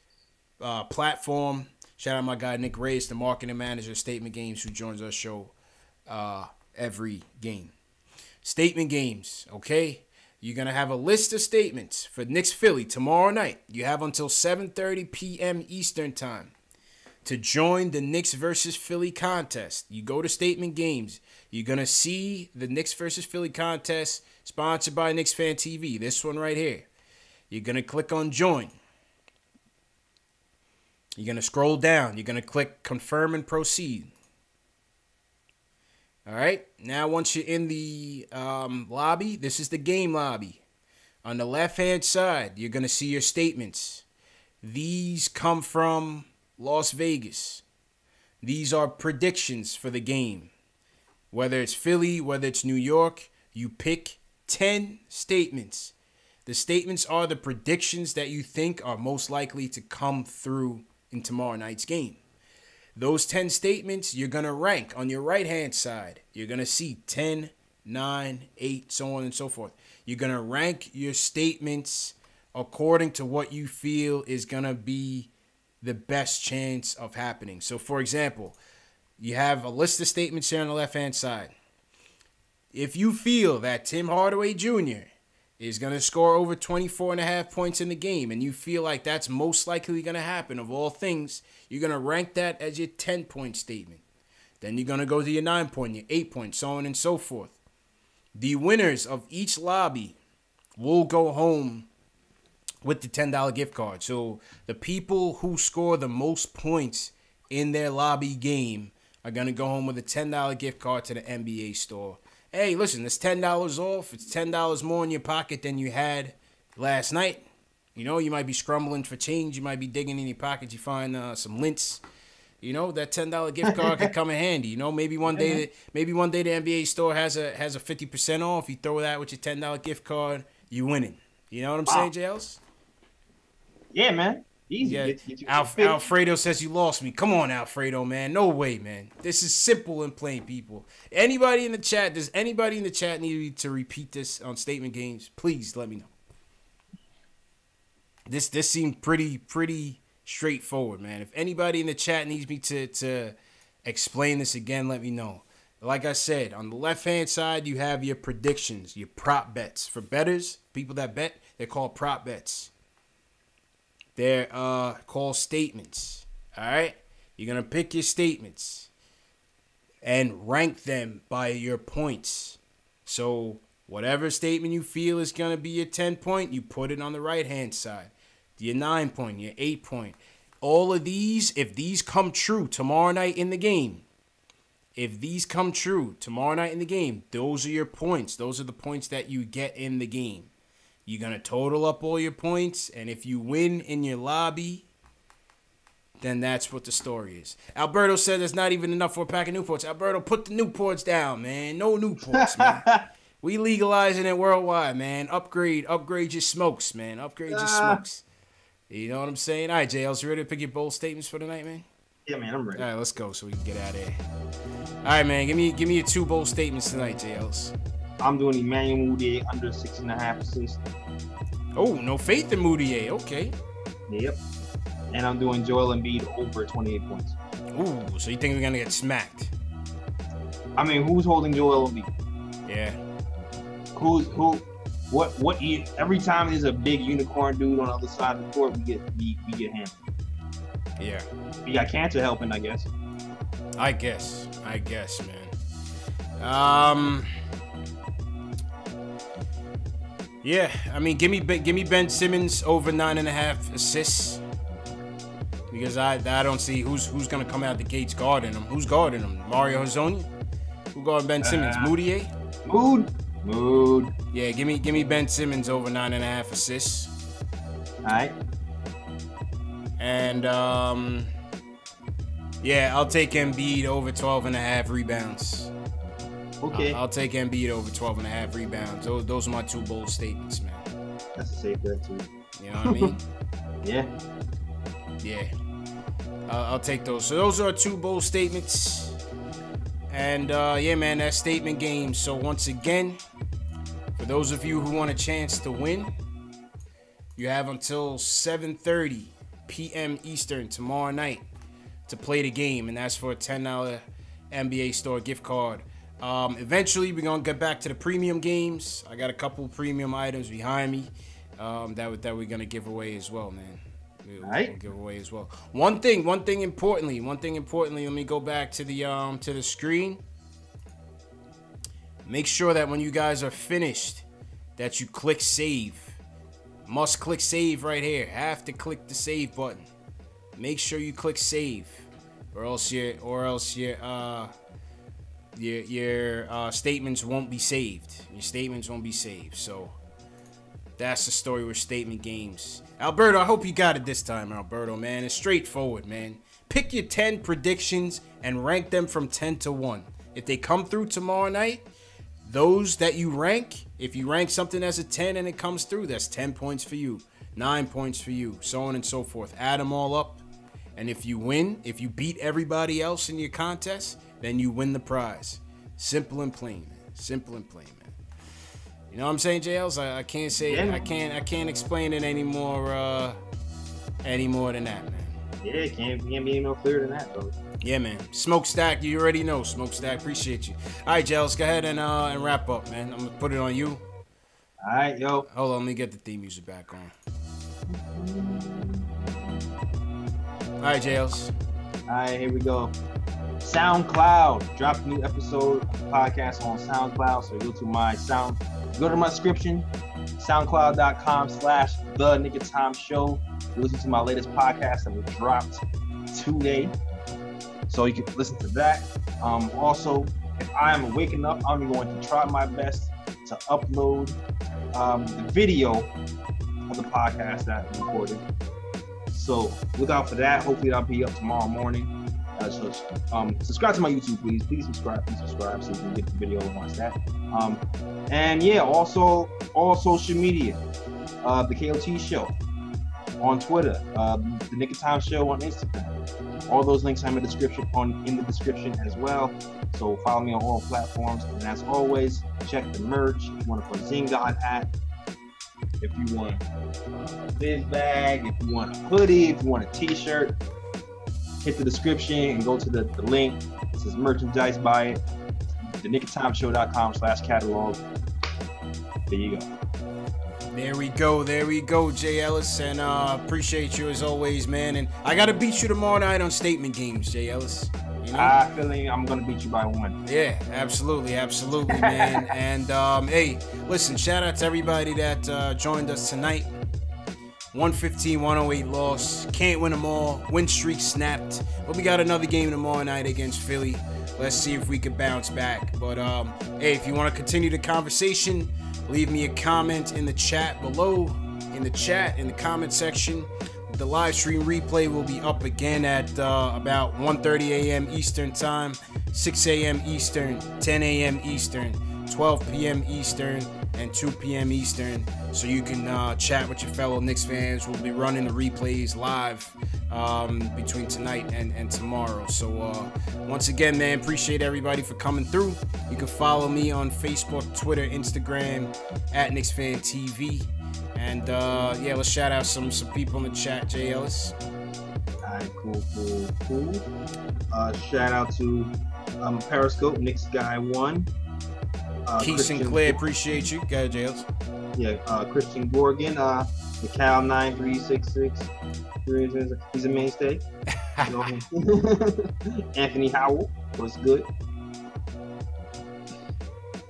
platform. Shout out my guy Nick Reyes, the marketing manager of Statement Games, who joins our show every game. Statement Games, okay? You're going to have a list of statements for Knicks Philly tomorrow night. You have until 7:30 p.m. Eastern Time to join the Knicks versus Philly contest. You go to Statement Games. You're going to see the Knicks versus Philly contest sponsored by Knicks Fan TV. This one right here. You're going to click on Join. You're going to scroll down. You're going to click Confirm and Proceed. All right. Now, once you're in the lobby, this is the game lobby. On the left-hand side, you're going to see your statements. These come from Las Vegas. These are predictions for the game. Whether it's Philly, whether it's New York, you pick 10 statements. The statements are the predictions that you think are most likely to come through in tomorrow night's game. Those 10 statements, you're going to rank on your right-hand side. You're going to see 10, 9, 8, so on and so forth. You're going to rank your statements according to what you feel is going to be the best chance of happening. So, for example, you have a list of statements here on the left-hand side. If you feel that Tim Hardaway Jr. is going to score over 24.5 points in the game, and you feel like that's most likely going to happen of all things, you're going to rank that as your 10-point statement. Then you're going to go to your 9-point, your 8-point, so on and so forth. The winners of each lobby will go home with the $10 gift card. So the people who score the most points in their lobby game are going to go home with a $10 gift card to the NBA store. Hey, listen, it's $10 off. It's $10 more in your pocket than you had last night. You know, you might be scrambling for change. You might be digging in your pockets. You find some lints. You know, that $10 gift card could come in handy. You know, maybe one day the NBA store has a 50% off. You throw that with your $10 gift card, you winning. You know what I'm saying, JLs? Yeah, man. Easy. Yeah. Alfredo says you lost me. Come on, Alfredo, man. No way, man. This is simple and plain, people. Anybody in the chat, does anybody in the chat need to repeat this on Statement Games? Please let me know. This seemed pretty straightforward, man. If anybody in the chat needs me to explain this again, let me know. Like I said, on the left-hand side, you have your predictions, your prop bets. For bettors, people that bet, they're called prop bets. They're called statements. All right? You're going to pick your statements and rank them by your points. So whatever statement you feel is going to be your 10-point, you put it on the right-hand side. Your 9-point, your 8-point. All of these, if these come true tomorrow night in the game, those are your points. Those are the points that you get in the game. You're going to total up all your points, and if you win in your lobby, then that's what the story is. Alberto said there's not even enough for a pack of Newports. Alberto, put the Newports down, man. No Newports, man. We legalizing it worldwide, man. Upgrade your smokes, man. Upgrade your smokes. You know what I'm saying? All right, JLs, you ready to pick your bold statements for tonight, man? Yeah, man, I'm ready. All right, let's go so we can get out of here. All right, man, give me your 2 bold statements tonight, JLs. I'm doing Emmanuel Mudiay under 6.5 assists. Oh, no faith in Mudiay. Okay. Yep. And I'm doing Joel Embiid over 28 points. Ooh, so you think we're gonna get smacked? I mean, who's holding Joel Embiid? Yeah. What? Every time there's a big unicorn dude on the other side of the court, we get handled. Yeah. We got cancer helping, I guess. I guess, man. Yeah, I mean, give me Ben Simmons over 9.5 assists, because I don't see who's gonna come out the gates guarding him. Who's guarding him? Mario Hezonja? Who guarding Ben Simmons? Mudiay? Mood. Yeah, give me Ben Simmons over 9.5 assists. All right. And yeah, I'll take Embiid over 12.5 rebounds. Okay. I'll take Embiid over 12.5 rebounds. Those are my 2 bold statements, man. That's a safe bet too. You know what I mean? Yeah. Yeah. I'll take those. So those are 2 bold statements. And yeah, man, that's statement game. So once again, for those of you who want a chance to win, you have until 7:30 p.m. Eastern tomorrow night to play the game, and that's for a $10 NBA store gift card. Eventually, we're gonna get back to the premium games. I got a couple premium items behind me that we're gonna give away as well, man. We'll give away as well. One thing importantly. Let me go back to the screen. Make sure that when you guys are finished, that you click save. Must click save right here. Have to click the save button. Make sure you click save, or else your statements won't be saved. Your statements won't be saved. So that's the story with statement games. Alberto, I hope you got it this time, Alberto, man. It's straightforward, man. Pick your 10 predictions and rank them from 10 to 1. If they come through tomorrow night, those that you rank, if you rank something as a 10 and it comes through, that's 10 points for you, 9 points for you, so on and so forth. Add them all up. And if you win, if you beat everybody else in your contest, then you win the prize. Simple and plain, man. Simple and plain, man. You know what I'm saying, JLs? I can't say, I can't explain it any more than that, man. Yeah, it can't be any more clear than that, though. Yeah, man. Smokestack, you already know. Smokestack, appreciate you. All right, JLs, go ahead and wrap up, man. I'm gonna put it on you. All right, yo. Hold on, let me get the theme music back on. All right, JLs. All right, here we go. SoundCloud. Dropped a new episode of the podcast on SoundCloud. So go to my description, soundcloud.com/TheNickOfTime Listen to my latest podcast that was dropped today. So you can listen to that. Also, if I am waking up, I'm going to try my best to upload the video of the podcast that I recorded. So look out for that. Hopefully that'll be up tomorrow morning. Subscribe to my YouTube, please. Please subscribe so you can get the video and watch that. And yeah, also all social media, the KOT Show on Twitter, the Nick of Time Show on Instagram. All those links are in the description as well. So follow me on all platforms. And as always, check the merch. If you want a Zingod hat, if you want a biz bag, if you want a hoodie, if you want a t-shirt, hit the description and go to the link. It says merchandise, buy it. TheNickOfTimeShow.com/catalog. There you go. There we go, Jay Ellis, and appreciate you as always, man. And I gotta beat you tomorrow night on statement games, Jay Ellis. You know? I feel like I'm gonna beat you by 1. Yeah, absolutely, man. And hey, listen, shout out to everybody that joined us tonight. 115-108 loss. Can't win them all. Win streak snapped. But we got another game tomorrow night against Philly. Let's see if we can bounce back. But hey, if you want to continue the conversation, leave me a comment in the chat below. In the comment section. the live stream replay will be up again at about 1:30 a.m. Eastern time, 6 a.m. Eastern, 10 a.m. Eastern, 12 p.m. Eastern, and 2 p.m. Eastern. So you can chat with your fellow Knicks fans. We'll be running the replays live between tonight and tomorrow. So once again, man, appreciate everybody for coming through. You can follow me on Facebook, Twitter, Instagram at Knicks Fan TV. And yeah, let's shout out some people in the chat. Jay Ellis. All right, cool. Shout out to Periscope, Knicks Guy 1. Keith Sinclair, appreciate you. Go, Jay Ellis. Yeah, Christian Gorgon, the Cal 9366. He's a mainstay. Anthony Howell was good.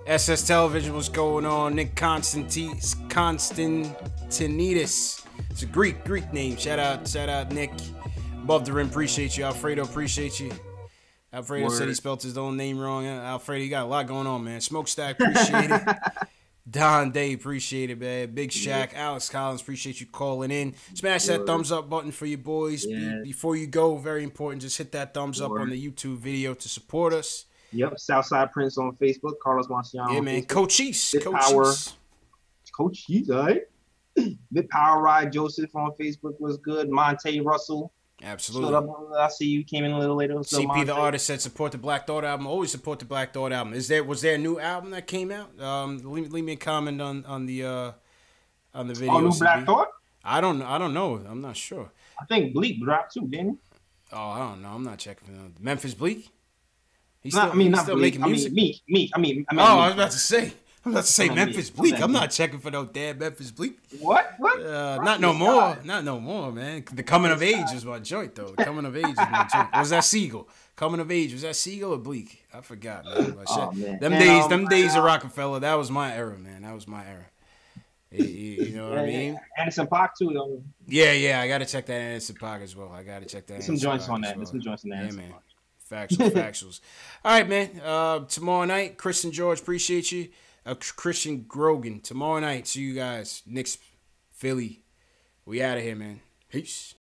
SS Television, what's going on? Nick Constantinides. It's a Greek name. Shout out Nick. Above the rim, appreciate you. Alfredo, appreciate you. Alfredo said he spelled his own name wrong. Alfredo, you got a lot going on, man. Smokestack, appreciate it. Don Day, appreciate it, man. Big Shaq, Alex Collins, appreciate you calling in. Smash that thumbs up button for you boys. Before you go, very important, just hit that thumbs up on the YouTube video to support us. Yep, Southside Prince on Facebook, Carlos Marciano. Yeah, man. Cochise. Cochise, all right. Big Power Ride Joseph on Facebook was good. Monte Russell. Absolutely. I see you came in a little later. So CP Monte. the artist said support the Black Thought album. Always support the Black Thought album. Was there a new album that came out? Leave me a comment on the video. Oh, new Black Thought? I don't know. I'm not sure. I think Bleak dropped too, didn't he? Oh, I don't know. I'm not checking. Memphis Bleak. He's not still Bleak. making music. Meek. I was about to say. Memphis Bleak. I'm not checking for no damn Memphis Bleak. What? Not no more. Not no more, man. The Coming of Age is my joint, though. The Coming of Age is my joint. Was that Seagull? Coming of Age. Was that Seagull or Bleak? I forgot, man. Man. Them days of Rockefeller, that was my era, man. That was my era. You know what I mean? Anderson .Paak too, though. Yeah. I got to check that Anderson .Paak as well. There's some joints on that. There's some joints on that. Yeah, man. Factuals. All right, man. Tomorrow night, Chris and George, appreciate you. Christian Grogan. Tomorrow night, see you guys. Knicks, Philly. We out of here, man. Peace.